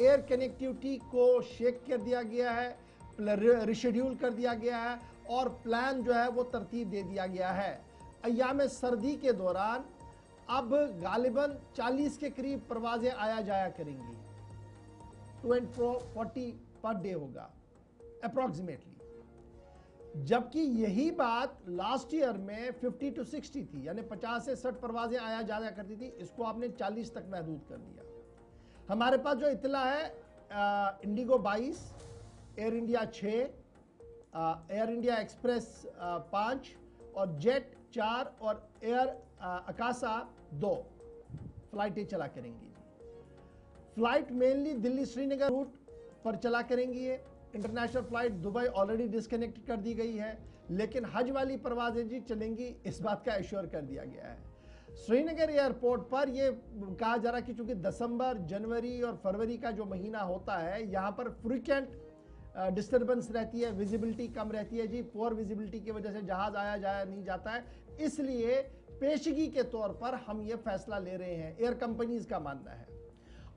एयर कनेक्टिविटी को शेक कर दिया गया है, रिशेड्यूल कर दिया गया है और प्लान जो है वो तरतीब दे दिया गया है। अय्याम सर्दी के दौरान अब गालिबन 40 के करीब परवाज़ें आया जाया करेंगी, 40 पर डे होगा अप्रॉक्सीमेटली, जबकि यही बात लास्ट ईयर में 50 to 60 थी, यानी 50 से 60 परवाज़ें आया जाया करती थी, इसको आपने 40 तक महदूद कर दिया। हमारे पास जो इतला है Indigo 22, air India 6, air India express 5 और जेट 4 और एयर अकासा 2 फ्लाइटें चला करेंगी। Flight mainly Delhi Srinagar route पर चला करेंगी। ये international flight Dubai already disconnect कर दी गई है, लेकिन हज वाली परवाजें जी चलेंगी, इस बात का एश्योर कर दिया गया है। श्रीनगर एयरपोर्ट पर ये कहा जा रहा है कि चूंकि दिसंबर, जनवरी और फरवरी का जो महीना होता है, यहाँ पर फ्रीक्वेंट डिस्टर्बेंस रहती है, विजिबिलिटी कम रहती है जी, पुअर विजिबिलिटी की वजह से जहाज आया जाया नहीं जाता है, इसलिए पेशगी के तौर पर हम ये फैसला ले रहे हैं, एयर कंपनीज का मानना है।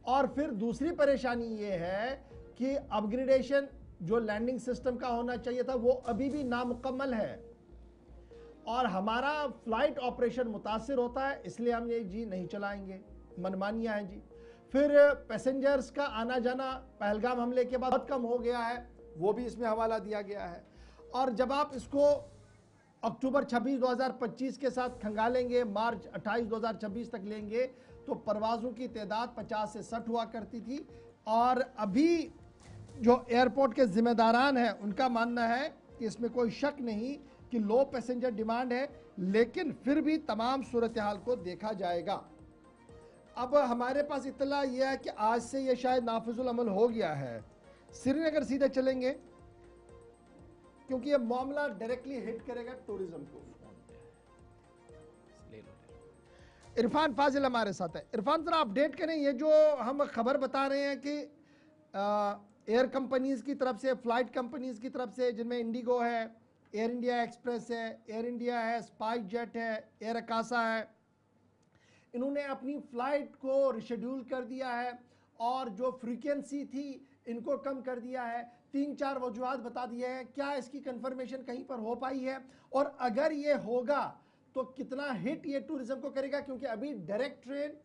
और फिर दूसरी परेशानी ये है कि अपग्रेडेशन जो लैंडिंग सिस्टम का होना चाहिए था वो अभी भी नामुकम्मल है और हमारा फ्लाइट ऑपरेशन मुतासिर होता है, इसलिए हम ये जी नहीं चलाएंगे, मनमानियां हैं जी। फिर पैसेंजर्स का आना जाना पहलगाम हमले के बाद बहुत कम हो गया है, वो भी इसमें हवाला दिया गया है। और जब आप इसको अक्टूबर 26 2025 के साथ खंगालेंगे, मार्च 28 2026 तक लेंगे, तो परवाज़ों की तादाद 50 से 60 हुआ करती थी। और अभी जो एयरपोर्ट के जिम्मेदारान हैं उनका मानना है कि इसमें कोई शक नहीं कि लो पैसेंजर डिमांड है, लेकिन फिर भी तमाम सूरत हाल को देखा जाएगा। अब हमारे पास इत्तला यह है कि आज से यह शायद नाफिजुल अमल हो गया है, श्रीनगर सीधे चलेंगे क्योंकि यह मामला डायरेक्टली हिट करेगा टूरिज्म को। इरफान फाजिल हमारे साथ है। इरफान जरा अपडेट करें, ये जो हम खबर बता रहे हैं कि एयर कंपनीज की तरफ से, फ्लाइट कंपनीज की तरफ से, जिनमें इंडिगो है, एयर इंडिया एक्सप्रेस है, एयर इंडिया है, स्पाइस जेट है, एयर अकासा है, इन्होंने अपनी फ्लाइट को रिशेड्यूल कर दिया है और जो फ्रीक्वेंसी थी इनको कम कर दिया है। 3-4 वजूहात बता दिए हैं। क्या इसकी कंफर्मेशन कहीं पर हो पाई है? और अगर ये होगा तो कितना हिट ये टूरिज्म को करेगा? क्योंकि अभी डायरेक्ट ट्रेन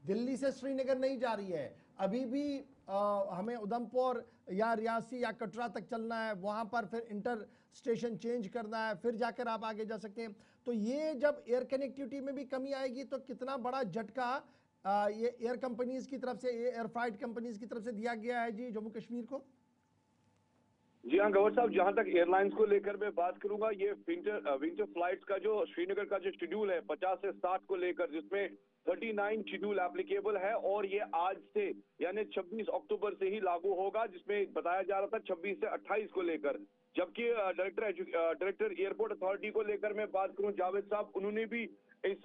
दिल्ली से श्रीनगर नहीं जा रही है, अभी भी हमें उधमपुर, या रियासी या कटरा तक चलना है, वहाँ पर फिर इंटर स्टेशन चेंज करना है, फिर जाकर आप आगे जा सकते हैं। तो ये जब एयर कनेक्टिविटी में भी कमी आएगी तो कितना बड़ा झटका ये एयर कंपनीज की तरफ से, एयर फ्लाइट कंपनीज की तरफ से दिया गया है जी जम्मू कश्मीर को। जी हाँ गौर साहब, जहां तक एयरलाइंस को लेकर मैं बात करूंगा, ये विंटर फ्लाइट्स का जो श्रीनगर का जो शेड्यूल है 50 से 60 को लेकर, जिसमें 39 शेड्यूल एप्लीकेबल है और ये आज से यानी 26 अक्टूबर से ही लागू होगा, जिसमें बताया जा रहा था 26 से 28 को लेकर। जबकि डायरेक्टर एयरपोर्ट अथॉरिटी को लेकर मैं बात करूं जावेद साहब, उन्होंने भी इस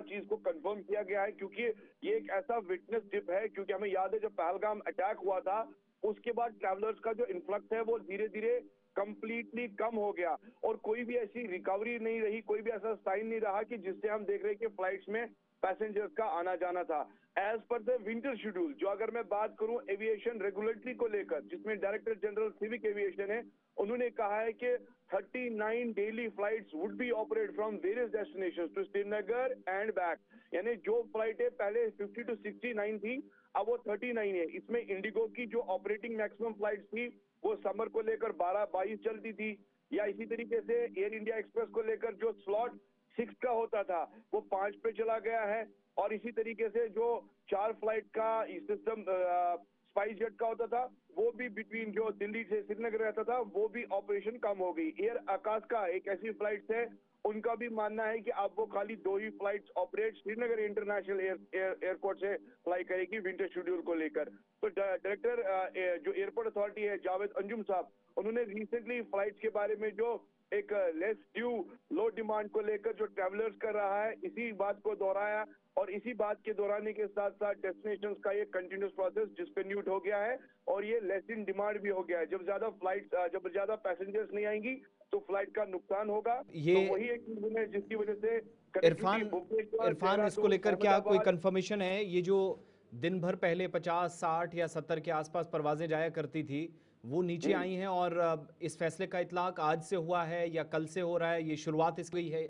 चीज को कंफर्म किया गया है, क्योंकि ये एक ऐसा विटनेस डिप है, क्योंकि हमें याद है जब पहलगाम अटैक हुआ था उसके बाद ट्रैवलर्स का जो इन्फ्लक्स है वो धीरे धीरे कंप्लीटली कम हो गया और कोई भी ऐसी रिकवरी नहीं रही, कोई भी ऐसा साइन नहीं रहा कि जिससे हम देख रहे हैं कि फ्लाइट्स में पैसेंजर्स का आना जाना था। As per the winter schedule, जो अगर मैं बात करूं एविएशन रेगुलेटरी को लेकर, जिसमें डायरेक्टर जनरल सिविक एविएशन है, उन्होंने कहा है कि 39 daily flights would be operate from various destinations to Srinagar and back. यानी जो फ्लाइटें पहले 50 to 69 थी, अब वो 39 है। इसमें इंडिगो की जो ऑपरेटिंग मैक्सिमम फ्लाइट्स थी वो समर को लेकर 12-22 चलती थी, या इसी तरीके से एयर इंडिया एक्सप्रेस को लेकर जो स्लॉट 6 का होता था वो 5 पे चला गया है, और इसी तरीके से जो 4 फ्लाइट का सिस्टम स्पाइस जेट का होता था वो भी बिटवीन जो दिल्ली से श्रीनगर रहता था वो भी ऑपरेशन कम हो गई। एयर आकाश का एक ऐसी फ्लाइट है, उनका भी मानना है कि अब वो खाली 2 ही flights operate Srinagar international airport से फ्लाई करेगी विंटर शेड्यूल को लेकर। तो डायरेक्टर जो एयरपोर्ट अथॉरिटी है जावेद अंजुम साहब, उन्होंने रिसेंटली फ्लाइट्स के बारे में जो एक लेस ड्यू लो डिमांड को लेकर जो ट्रैवलर्स कर रहा है, इसी बात को दोहराया, और इसी बात के दोहराने के साथ साथ डेस्टिनेशंस का ये कंटिन्यूस प्रोसेस डिस्कन्टिन्यूड हो गया है और ये लेस इन डिमांड भी हो गया है। जब ज्यादा पैसेंजर्स नहीं आएंगी तो फ्लाइट का नुकसान होगा। ये तो वही एक रीजन है जिसकी वजह से इरफान इसको लेकर क्या कोई कंफर्मेशन है? ये जो दिन भर पहले 50, 60 या 70 के आसपास परवाजें जाया करती थी वो नीचे आई हैं, और इस फैसले का इतलाक आज से हुआ है या कल से हो रहा है? ये शुरुआत इसकी है?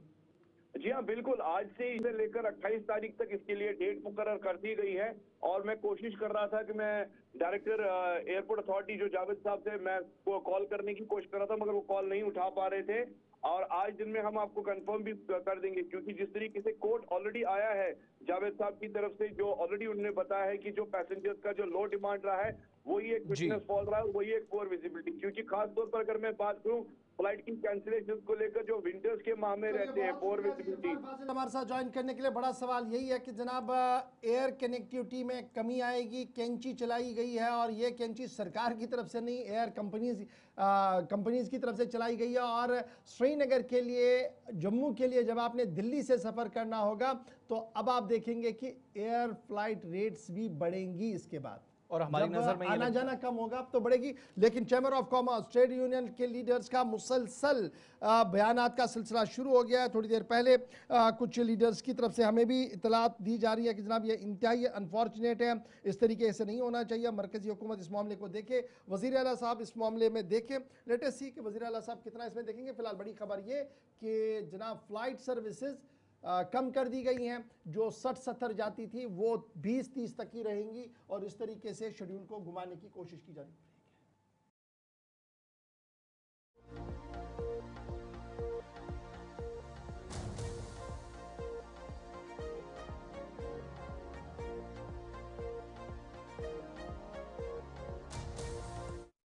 जी हाँ बिल्कुल, आज से इसे लेकर 28 तारीख तक इसके लिए डेट मुकर्रर कर दी गई है। और मैं कोशिश कर रहा था कि मैं डायरेक्टर एयरपोर्ट अथॉरिटी जो जावेद साहब थे, मैं को कॉल करने की कोशिश कर रहा था, मगर वो कॉल नहीं उठा पा रहे थे। और आज दिन में हम आपको कंफर्म भी कर देंगे, क्योंकि जिस तरीके से कोड ऑलरेडी आया है जावेद साहब की तरफ से, जो ऑलरेडी उन्होंने बताया है कि जो पैसेंजर्स का जो लो डिमांड रहा है वही एक विटनेस फॉल रहा है, वही एक पुअर विजिबिलिटी। क्योंकि खास तौर पर अगर मैं बात करूं फ्लाइट की कैंसिलेशन को लेकर जो विंटर्स के माह में रहते हैं पुअर विजिबिलिटी। हमारे साथ ज्वाइन करने के लिए बड़ा सवाल यही है कि जनाब एयर कनेक्टिविटी में कमी आएगी, कैंची चलाई गई है, और ये कैंची सरकार की तरफ से नहीं एयर कंपनीज की तरफ से चलाई गई है। और श्रीनगर के लिए, जम्मू के लिए जब आपने दिल्ली से सफ़र करना होगा तो अब आप देखेंगे कि एयर फ्लाइट रेट्स भी बढ़ेंगी इसके बाद, और हमारी नजर में आना जाना कम होगा अब तो बढ़ेगी। लेकिन chamber of commerce, trade union के लीडर्स का मुसलसल बयानात का सिलसिला शुरू हो गया है। थोड़ी देर पहले कुछ लीडर्स की तरफ से हमें भी इतलात दी जा रही है कि जनाब ये इंतहाई अनफॉर्चुनेट है, इस तरीके से नहीं होना चाहिए, मरकजी हुकूमत इस मामले को देखे, वज़ीर आला साहब इस मामले में देखें। लेट अस सी कि वज़ीर आला साहब कितना इसमें देखेंगे। फिलहाल बड़ी खबर ये कि जनाब फ्लाइट सर्विसेज कम कर दी गई हैं, जो 60-70 जाती थी वो 20-30 तक ही रहेंगी, और इस तरीके से शेड्यूल को घुमाने की कोशिश की जा रही है।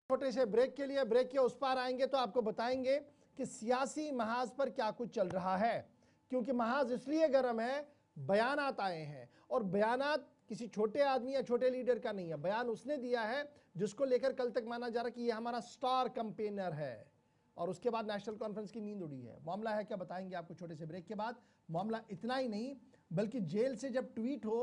छोटे से ब्रेक के लिए, ब्रेक के उस पार आएंगे तो आपको बताएंगे कि सियासी महाज पर क्या कुछ चल रहा है, क्योंकि महाज इसलिए गर्म है, बयानात आए हैं, और बयानात किसी छोटे आदमी या छोटे लीडर का नहीं है, बयान उसने दिया है जिसको लेकर कल तक माना जा रहा कि ये हमारा स्टार कैंपेनर है, और उसके बाद नेशनल कॉन्फ्रेंस की नींद उड़ी है। मामला है क्या, बताएंगे आपको छोटे से ब्रेक के बाद। मामला इतना ही नहीं, बल्कि जेल से जब ट्वीट हो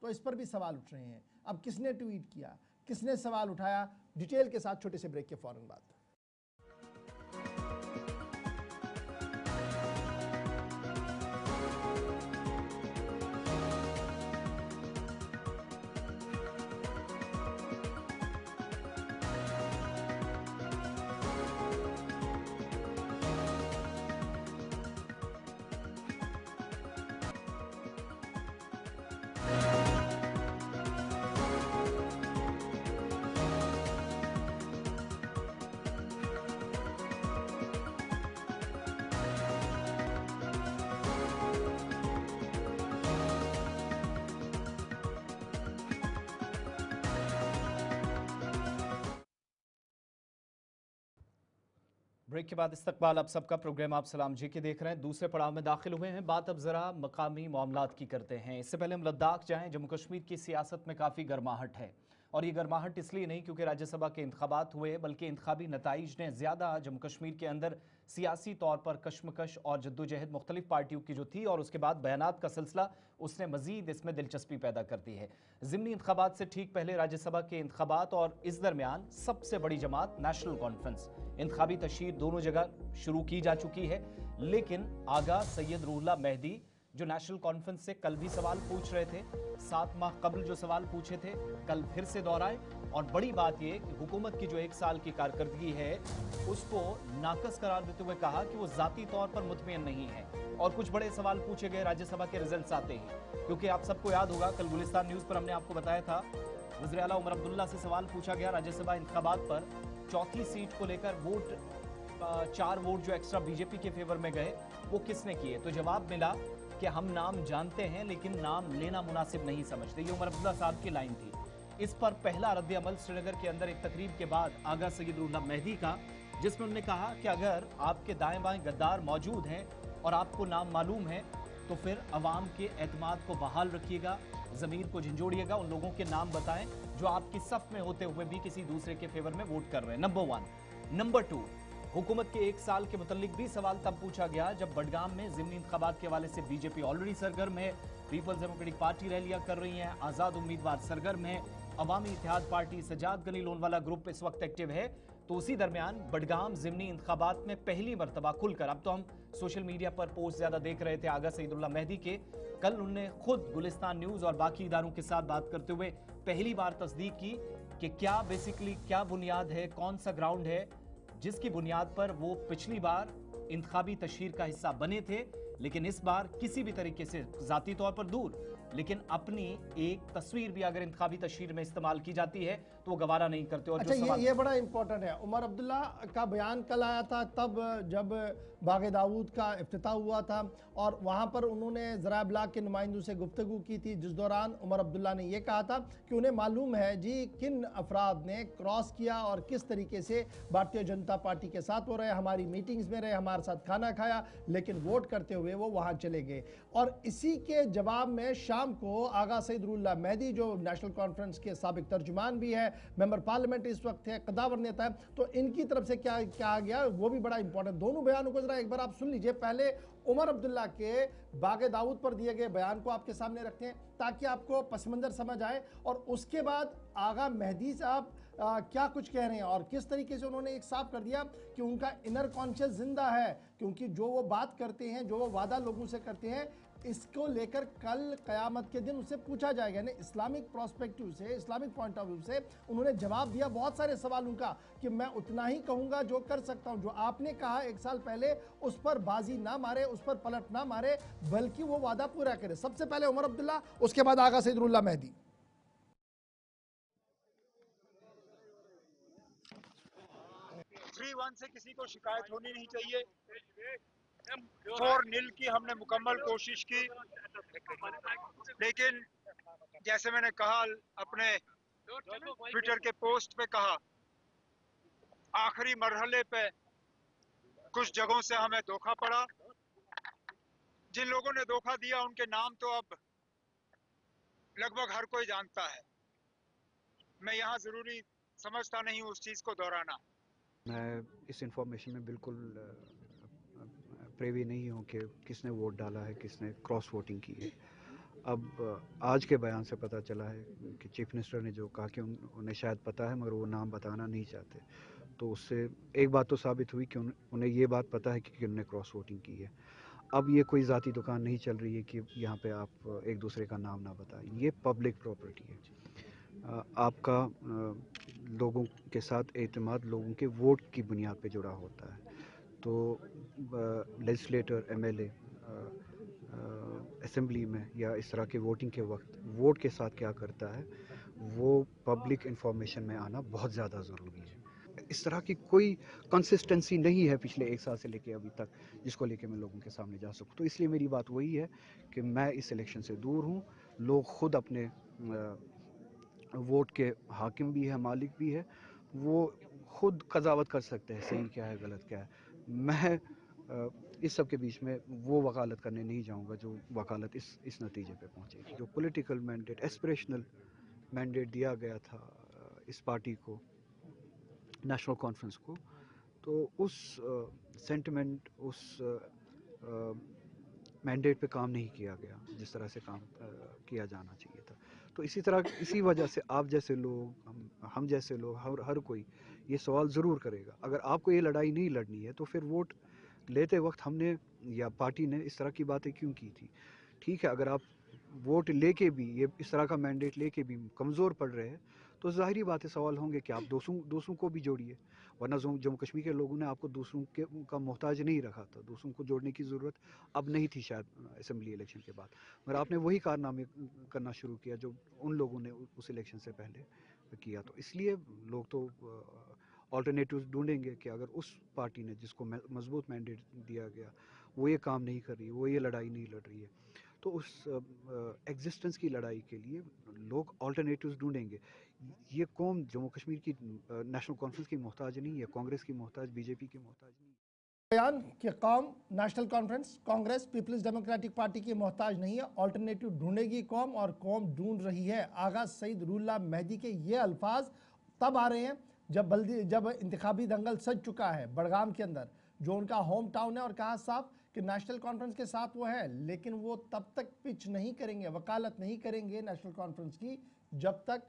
तो इस पर भी सवाल उठ रहे हैं। अब किसने ट्वीट किया, किसने सवाल उठाया, डिटेल के साथ छोटे से ब्रेक के फौरन बाद। ब्रेक के बाद इस्तकबाल आप सबका प्रोग्राम आप सलाम जी के देख रहे हैं। दूसरे पड़ाव में दाखिल हुए हैं। बात अब जरा मकामी मामलात की करते हैं। इससे पहले हम लद्दाख जाएं। जम्मू कश्मीर की सियासत में काफ़ी गर्माहट है और ये गर्माहट इसलिए नहीं क्योंकि राज्यसभा के इंतखाबात हुए, बल्कि इंतखाबी नताइज ने ज़्यादा जम्मू कश्मीर के अंदर सियासी तौर पर कशमकश और जद्दोजहद मुख्तलिफ पार्टियों की जो थी और उसके बाद बयानात का सिलसिला उसने मजीद इसमें दिलचस्पी पैदा कर दी है। ज़िमनी इंतखाबात से ठीक पहले राज्यसभा के इंतखाबात और इस दरमियान सबसे बड़ी जमात नेशनल कॉन्फ्रेंस इंतखाबी तशहीर दोनों जगह शुरू की जा चुकी है। लेकिन आगा सैयद रूहुल्लाह मेहदी जो नेशनल कॉन्फ्रेंस से कल भी सवाल पूछ रहे थे, 7 माह कबल जो सवाल पूछे थे कल फिर से दोहराए। और बड़ी बात यह कि हुकूमत की जो 1 साल की कारकर्दगी है उसको नाकस करार देते हुए कहा कि वो जाती तौर पर मुतमईन नहीं है। और कुछ बड़े सवाल पूछे गए राज्यसभा के रिजल्ट आते ही, क्योंकि आप सबको याद होगा कल गुलिस्तान न्यूज पर हमने आपको बताया था वज़ीर आला उमर अब्दुल्ला से सवाल पूछा गया राज्यसभा इंतखाबात पर, चौथी सीट को लेकर वोट 4 वोट जो एक्स्ट्रा बीजेपी के फेवर में गए वो किसने किए। तो जवाब मिला कि हम नाम जानते हैं लेकिन नाम लेना मुनासिब नहीं समझते। ये उमर अब्दुल्ला साहब की लाइन थी। इस पर पहला रद्द अमल श्रीनगर के अंदर एक तकरीब के बाद आगा सैयद रूहुल्लाह मेहदी का, जिसमें उन्होंने कहा कि अगर आपके दाएं बाएं गद्दार मौजूद हैं और आपको नाम मालूम है तो फिर अवाम के एतमाद को बहाल रखिएगा, ज़मीर को झंझोड़िएगा, उन लोगों के नाम बताएं जो आपकी सफ में होते हुए भी किसी दूसरे के फेवर में वोट कर रहे हैं। नंबर 1। नंबर 2, हुकूमत के 1 साल के मुतल्लिक भी सवाल तब पूछा गया जब बडगाम में ज़िमनी इंतखाबात के हवाले से बीजेपी ऑलरेडी सरगर्म है, पीपल्स डेमोक्रेटिक पार्टी रैलियां कर रही हैं, आज़ाद उम्मीदवार सरगर्म है, अवामी इत्तेहाद पार्टी सजाद गनी लोनवाला ग्रुप इस वक्त एक्टिव है। तो उसी दरमियान बडगाम ज़िमनी इंतखाबात में पहली मरतबा खुलकर, अब तो हम सोशल मीडिया पर पोस्ट ज़्यादा देख रहे थे आगा सैयद रूहुल्लाह मेहदी के, कल उन्होंने खुद गुलिस्तान न्यूज़ और बाकी इदारों के साथ बात करते हुए पहली बार तस्दीक की कि क्या बेसिकली क्या बुनियाद है, कौन सा ग्राउंड है जिसकी बुनियाद पर वो पिछली बार इंतखाबी तशहीर का हिस्सा बने थे, लेकिन इस बार किसी भी तरीके से जाती तौर पर दूर, लेकिन अपनी एक तस्वीर भी अगर इंतखाबी तशहीर में इस्तेमाल की जाती है तो वो गवारा नहीं करते। और अच्छा, जो ये बड़ा इंपॉर्टेंट है। उमर अब्दुल्ला का बयान कल आया था तब जब बाग दाऊद का इफ्तिताह हुआ था और वहाँ पर उन्होंने ज़रा ब्लाक के नुमाइंदों से गुफ्तगू की थी, जिस दौरान उमर अब्दुल्ला ने यह कहा था कि उन्हें मालूम है जी किन अफराद ने क्रॉस किया और किस तरीके से भारतीय जनता पार्टी के साथ वो रहे, हमारी मीटिंग्स में रहे, हमारे साथ खाना खाया, लेकिन वोट करते हुए वो वहाँ चले गए। और इसी के जवाब में शाम को आगा सैयद रूहुल्लाह मेहदी जो नेशनल कॉन्फ्रेंस के साबिक तर्जुमान भी है, मेंबर पार्लियामेंट इस वक्त है, कदावर नेता है, तो इनकी तरफ से क्या कहा गया वो भी बड़ा इंपॉर्टेंट। दोनों बयानों को जरा एक बार आप सुन लीजिए। पहले उमर अब्दुल्ला के बागे दाऊद पर दिए गए बयान को आपके सामने रखते हैं ताकि आपको पस मंजर समझ आए, और उसके बाद आगा मेहदी साहब क्या कुछ कह रहे हैं और किस तरीके से उन्होंने एक साफ कर दिया कि उनका इनर कॉन्शियस जिंदा है, क्योंकि जो वो बात करते हैं, जो वो वादा लोगों से करते हैं, इसको लेकर कल क़यामत के दिन उससे पूछा जाएगा। यानी इस्लामिक प्रोस्पेक्टिव से, इस्लामिक पॉइंट ऑफ व्यू से उन्होंने जवाब दिया बहुत सारे सवालों का कि मैं उतना ही कहूँगा जो कर सकता हूँ। जो आपने कहा 1 साल पहले उस पर बाजी ना मारे, उस पर पलट ना मारे, बल्कि वो वादा पूरा करे। सबसे पहले उमर अब्दुल्ला, उसके बाद आगा सैयद रूहुल्लाह मेहदी। 3-1 से किसी को शिकायत होनी नहीं चाहिए। 4-0 की हमने मुकम्मल कोशिश की, लेकिन जैसे मैंने कहा अपने ट्विटर के पोस्ट पे कहा, आखिरी मरहले पे कुछ जगहों से हमें धोखा पड़ा। जिन लोगों ने धोखा दिया उनके नाम तो अब लगभग हर कोई जानता है, मैं यहाँ जरूरी समझता नहीं हूँ उस चीज को दोहराना। मैं इस इंफॉर्मेशन में बिल्कुल प्रेवी नहीं हूँ कि किसने वोट डाला है, किसने क्रॉस वोटिंग की है। अब आज के बयान से पता चला है कि चीफ मिनिस्टर ने जो कहा कि उन्हें शायद पता है मगर वो नाम बताना नहीं चाहते, तो उससे एक बात तो साबित हुई कि उन्हें ये बात पता है कि उन्होंने क्रॉस वोटिंग की है। अब ये कोई ज़ाती दुकान नहीं चल रही है कि यहाँ पे आप एक दूसरे का नाम ना बताएं, ये पब्लिक प्रॉपर्टी है। आपका लोगों के साथ एतमाद लोगों के वोट की बुनियाद पे जुड़ा होता है। तो लेजिस्लेटर, एमएलए असेंबली में या इस तरह के वोटिंग के वक्त वोट के साथ क्या करता है वो पब्लिक इंफॉर्मेशन में आना बहुत ज़्यादा ज़रूरी है। इस तरह की कोई कंसिस्टेंसी नहीं है पिछले 1 साल से लेके अभी तक जिसको लेके मैं लोगों के सामने जा सकूं। तो इसलिए मेरी बात वही है कि मैं इस इलेक्शन से दूर हूं। लोग खुद अपने वोट के हाकिम भी है, मालिक भी है, वो खुद कजावत कर सकते हैं सही क्या है गलत क्या है। मैं इस सब के बीच में वो वकालत करने नहीं जाऊंगा जो वकालत इस नतीजे पे पहुंचेगी। जो पॉलिटिकल मैंडेट एस्पिरेशनल मैंडेट दिया गया था इस पार्टी को, नेशनल कॉन्फ्रेंस को, तो उस सेंटिमेंट उस मैंडेट पे काम नहीं किया गया जिस तरह से काम किया जाना चाहिए था। तो इसी वजह से आप जैसे लोग, हम जैसे लोग, हर कोई ये सवाल ज़रूर करेगा, अगर आपको ये लड़ाई नहीं लड़नी है तो फिर वोट लेते वक्त हमने या पार्टी ने इस तरह की बातें क्यों की थी। ठीक है, अगर आप वोट लेके भी ये इस तरह का मैंडेट लेके भी कमज़ोर पड़ रहे हैं तो ज़ाहिरी बात है सवाल होंगे कि आप दूसरों को भी जोड़िए, वरना जम्मू कश्मीर के लोगों ने आपको दूसरों के का मोहताज नहीं रखा था। दूसरों को जोड़ने की ज़रूरत अब नहीं थी शायद असेंबली इलेक्शन के बाद, मगर आपने वही कारनामे करना शुरू किया जो उन लोगों ने उस इलेक्शन से पहले किया। तो इसलिए लोग तो ऑल्टरनेटिव ढूंढेंगे कि अगर उस पार्टी ने जिसको मजबूत मैंडेट दिया गया वो ये काम नहीं कर रही, वो ये लड़ाई नहीं लड़ रही है, तो उस एग्जिस्टेंस की लड़ाई के लिए लोग ऑल्टरनेटिव्स ढूंढेंगे। ये कौम जम्मू कश्मीर की नेशनल कॉन्फ्रेंस की मोहताज नहीं है, कांग्रेस की मोहताज, बीजेपी की मोहताज नहीं है। बयान कि कौम नेशनल कॉन्फ्रेंस, कांग्रेस, पीपल्स डेमोक्रेटिक पार्टी की मोहताज नहीं है, ऑल्टरनेटिव ढूंढेगी कौम और कौम ढूंढ रही है। आगा सईद रूहुल्लाह मेहदी के ये अल्फाज तब आ रहे हैं जब इंतखाबी दंगल सज चुका है बड़गाम के अंदर, जो उनका होम टाउन है, और कहा साफ कि नेशनल कॉन्फ्रेंस के साथ वो है, लेकिन वो तब तक पिच नहीं करेंगे, वकालत नहीं करेंगे नेशनल कॉन्फ्रेंस की जब तक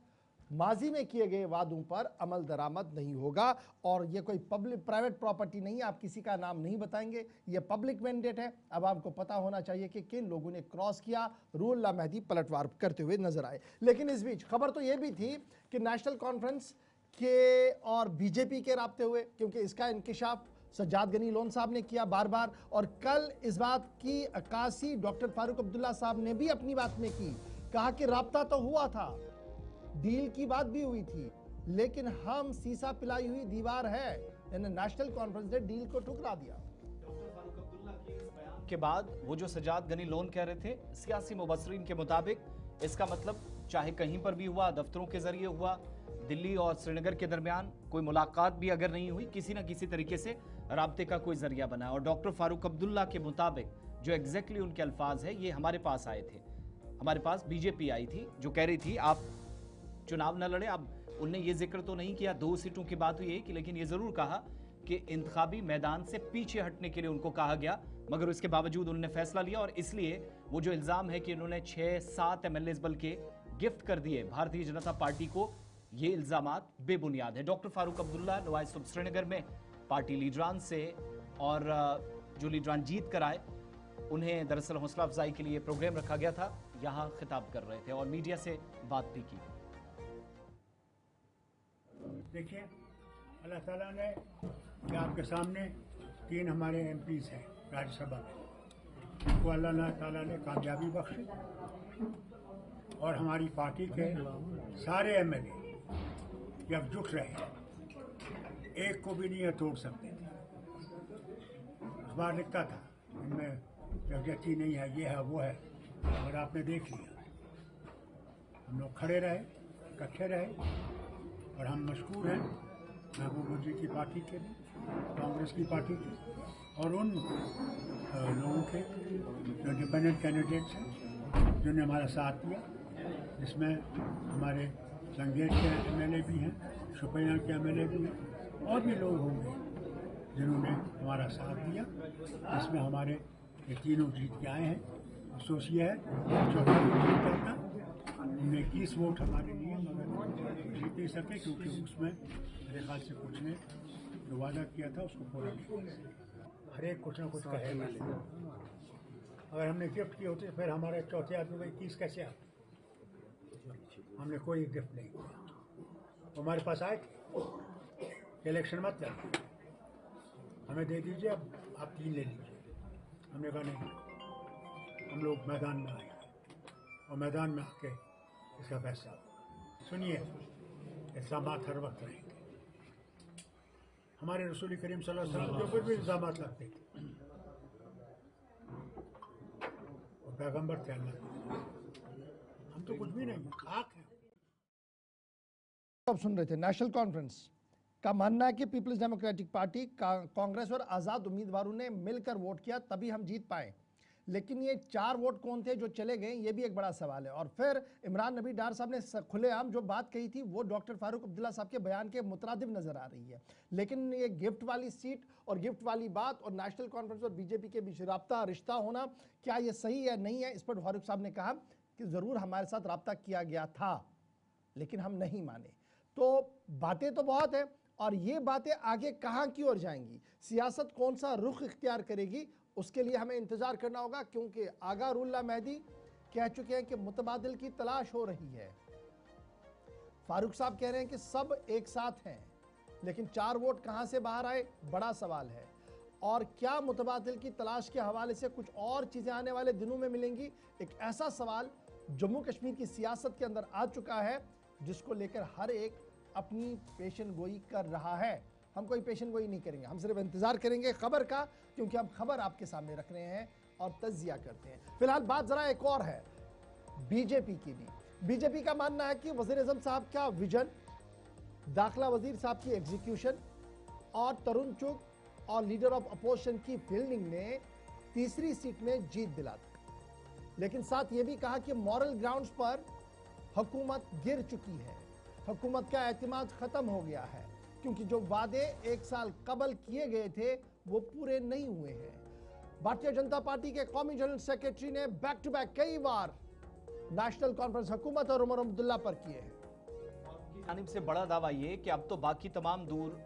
माजी में किए गए वादों पर अमल दरामद नहीं होगा। और ये कोई पब्लिक प्राइवेट प्रॉपर्टी नहीं है, आप किसी का नाम नहीं बताएंगे, ये पब्लिक मैंडेट है। अब आपको पता होना चाहिए कि किन लोगों ने क्रॉस किया। रूहुल्लाह मेहदी पलटवार करते हुए नजर आए। लेकिन इस बीच खबर तो ये भी थी कि नेशनल कॉन्फ्रेंस के और बीजेपी के राब्ते हुए, क्योंकि इसका इंकिशाफ सज्जाद गनी लोन साहब ने किया बार बार, और कल इस बात की अक्कासी डॉक्टर फारूक अब्दुल्ला साहब ने भी अपनी बात में की। कहा कि राब्ता तो हुआ था, डील की बात भी हुई थी, लेकिन हम सीसा पिलाई हुई दीवार है, यानी नेशनल कॉन्फ्रेंस ने डील को ठुकरा दिया। डॉक्टर फारूक अब्दुल्ला के इस बयान के बाद वो जो सज्जाद गनी लोन कह रहे थे, सियासी मुबस्सरीन के मुताबिक इसका मतलब चाहे कहीं पर भी हुआ, दफ्तरों के जरिए हुआ, दिल्ली और श्रीनगर के दरमियान कोई मुलाकात भी अगर नहीं हुई, किसी ना किसी तरीके से राब्ते का कोई जरिया बना। और डॉक्टर फारूक अब्दुल्ला के मुताबिक जो एग्जैक्टली उनके अल्फाज है, ये हमारे पास आए थे, हमारे पास बीजेपी आई थी जो कह रही थी आप चुनाव न लड़े। अब उनने ये जिक्र तो नहीं किया 2 सीटों की बात हुई है कि, लेकिन ये जरूर कहा कि इंतखाबी मैदान से पीछे हटने के लिए उनको कहा गया, मगर उसके बावजूद उन्होंने फैसला लिया। और इसलिए वो जो इल्जाम है कि उन्होंने 6-7 एमएलए बल्कि गिफ्ट कर दिए भारतीय जनता पार्टी को, ये इल्जामात बेबुनियाद है। डॉक्टर फारूक अब्दुल्ला नुआई सुबह श्रीनगर में पार्टी लीडरान से, और जो लीडरान जीत कर आए उन्हें दरअसल हौसला अफजाई के लिए प्रोग्राम रखा गया था, यहाँ खिताब कर रहे थे और मीडिया से बात भी की। देखिए, अल्लाह ताला ने कि आपके सामने 3 हमारे एमपीज़ हैं राज्यसभा में, उनको अल्लाह ताला ने कामयाबी बख्शी, और हमारी पार्टी के सारे एमएलए जब जुट रहे हैं, एक को भी नहीं तोड़ सकते थे। अखबार लिखता था इनमें जगजती नहीं है, ये है वो है, और आपने देख लिया। हम लोग खड़े रहे, इकट्ठे रहे, और हम मशहूर हैं महबूब मुफ्ती की पार्टी के, कांग्रेस की पार्टी के, और उन लोगों के जो इंडिपेंडेंट कैंडिडेट्स हैं जिन्होंने हमारा साथ दिया, जिसमें हमारे संगेट के एमएलए भी हैं, शुपियाँ के एमएलए भी हैं, और भी लोग होंगे जिन्होंने हमारा साथ दिया। इसमें हमारे ये तीनों जीत के आए हैं। अफसोस ये है चौथा जीता था, उनमें 21 वोट हमारे लिए, मगर जीत नहीं सके क्योंकि उसमें मेरे ख्याल से कुछ ने जो वादा किया था उसको पूरा नहीं किया। हर एक कुछ ना कुछ कहेगा। अगर हमने गिफ्ट किए होते फिर हमारे चौथे आदमी में 21 कैसे आते? हमने कोई गिफ्ट नहीं किया। हमारे पास आए थे इलेक्शन मत लड़िए, हमें दे दीजिए, अब आप 3 ले लीजिए। हमने कहा नहीं, हम लोग मैदान में आए और मैदान में आके इसका फैसला सुनिए। इल्ज़ामात हर वक्त रहेंगे। हमारे रसूल करीम सल्लल्लाहु अलैहि वसल्लम के ऊपर भी इल्ज़ामात लगते थे, और पैगंबर थे अल्लाह। हम तो कुछ भी नहीं, खाक हैं। अब सुन रहे थे नेशनल कॉन्फ्रेंस, का मानना है कि पीपल्स डेमोक्रेटिक पार्टी, कांग्रेस और आज़ाद उम्मीदवारों ने मिलकर वोट किया तभी हम जीत पाए। लेकिन ये 4 वोट कौन थे जो चले गए, ये भी एक बड़ा सवाल है। और फिर इमरान नबी डार साहब ने खुलेआम जो बात कही थी वो डॉक्टर फारूक अब्दुल्ला साहब के बयान के मुतरादिफ नजर आ रही है। लेकिन ये गिफ्ट वाली सीट और गिफ्ट वाली बात और नेशनल कॉन्फ्रेंस और बीजेपी के बीच रिश्ता होना, क्या ये सही है नहीं है, इस पर फारूक साहब ने कहा कि ज़रूर हमारे साथ रब्ता किया गया था लेकिन हम नहीं माने। तो बातें तो बहुत है और ये बातें आगे कहाँ की ओर जाएंगी, सियासत कौन सा रुख इख्तियार करेगी, उसके लिए हमें इंतजार करना होगा। क्योंकि आगा रुल्ला मेहदी कह चुके हैं कि मुतबादिल की तलाश हो रही है। फारूक साहब कह रहे हैं कि सब एक साथ हैं, लेकिन 4 वोट कहां से बाहर आए, बड़ा सवाल है। और क्या मुतबादिल की तलाश के हवाले से कुछ और चीजें आने वाले दिनों में मिलेंगी, एक ऐसा सवाल जम्मू कश्मीर की सियासत के अंदर आ चुका है जिसको लेकर हर एक अपनी पेशन गोई कर रहा है। हम कोई पेशन गोई नहीं करेंगे, हम सिर्फ इंतजार करेंगे खबर का, क्योंकि हम खबर आपके सामने रख रहे हैं और तज्जिया करते हैं। फिलहाल बात जरा एक और है बीजेपी की भी। बीजेपी का मानना है कि वज़ीर आज़म साहब का विजन, दाखिला वजीर साहब की एग्जीक्यूशन और तरुण चुग और लीडर ऑफ अपोजिशन की फील्डिंग ने तीसरी सीट में जीत दिला दी। लेकिन साथ ये भी कहा कि मॉरल ग्राउंड्स पर हुकूमत गिर चुकी है, हुकूमत का एतमाद खत्म हो गया है, क्योंकि जो वादे 1 साल कबल किए गए थे वो पूरे नहीं हुए हैं। भारतीय जनता पार्टी के कौमी जनरल सेक्रेटरी ने बैक टू बैक कई बार नेशनल कॉन्फ्रेंस हुकूमत और उमर अब्दुल्ला पर किए हैं। उनकी जानिब से बड़ा दावा ये कि अब तो बाकी तमाम दूर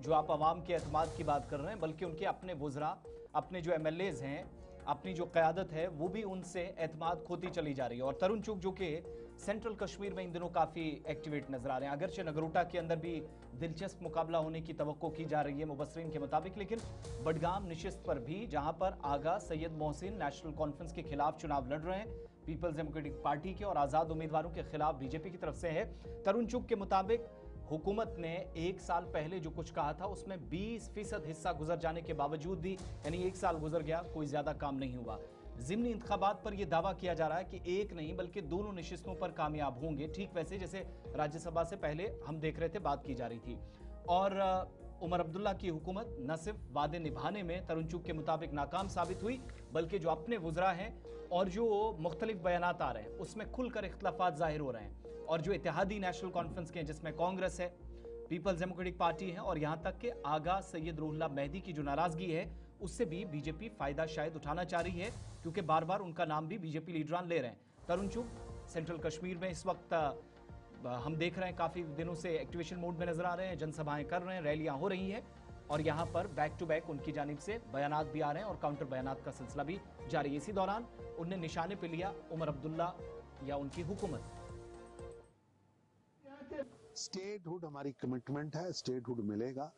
जो आप अवाम के एतमाद की बात कर रहे हैं, बल्कि उनके अपने वुज़रा, अपने जो MLAs हैं, अपनी जो क़यादत है वो भी उनसे एतमाद खोती चली जा रही है। और तरुण चुग जो कि सेंट्रल कश्मीर में इन दिनों काफ़ी एक्टिवेट नजर आ रहे हैं, अगरचे नगरोटा के अंदर भी दिलचस्प मुकाबला होने की तवक्को की जा रही है मुबस्सरीन के मुताबिक, लेकिन बडगाम निशिस्त पर भी जहां पर आगा सैयद मोहसिन नेशनल कॉन्फ्रेंस के खिलाफ चुनाव लड़ रहे हैं, पीपल्स डेमोक्रेटिक पार्टी के और आज़ाद उम्मीदवारों के खिलाफ बीजेपी की तरफ से है। तरुण चुग के मुताबिक हुकूमत ने 1 साल पहले जो कुछ कहा था उसमें 20% हिस्सा गुजर जाने के बावजूद भी, यानी 1 साल गुजर गया, कोई ज्यादा काम नहीं हुआ। ज़िमनी इंतखाबात पर यह दावा किया जा रहा है कि एक नहीं बल्कि दोनों नशिस्तों पर कामयाब होंगे, ठीक वैसे जैसे राज्यसभा से पहले हम देख रहे थे बात की जा रही थी। और उमर अब्दुल्ला की हुकूमत न सिर्फ वादे निभाने में तरुण चुग के मुताबिक नाकाम साबित हुई, बल्कि जो अपने वुज़रा हैं और जो मुख्तलिफ बयानात आ रहे हैं उसमें खुलकर इख्तलाफात जाहिर हो रहे हैं। और जो इत्तेहादी नेशनल कॉन्फ्रेंस के हैं जिसमें कांग्रेस है, पीपल्स डेमोक्रेटिक पार्टी है और यहां तक कि आगा सैयद रुल्ला मेहदी की जो नाराजगी है उससे भी बीजेपी फायदा शायद उठाना चाह रही है, क्योंकि बार बार उनका नाम भी बीजेपी लीडरान ले रहे हैं। तरुण चुग सेंट्रल कश्मीर में इस वक्त हम देख रहे हैं काफी दिनों से एक्टिवेशन मोड में नजर आ रहे हैं, जनसभाएं कर रहे हैं, रैलियां हो रही हैं और यहां पर बैक टू बैक उनकी जानिब से बयानात भी आ रहे हैं और काउंटर बयानात का सिलसिला भी जारी है। इसी दौरान उनने निशाने पे लिया उमर अब्दुल्ला या उनकी हुकूमत। स्टेटहुड हमारी कमिटमेंट है, स्टेटहुड मिलेगा,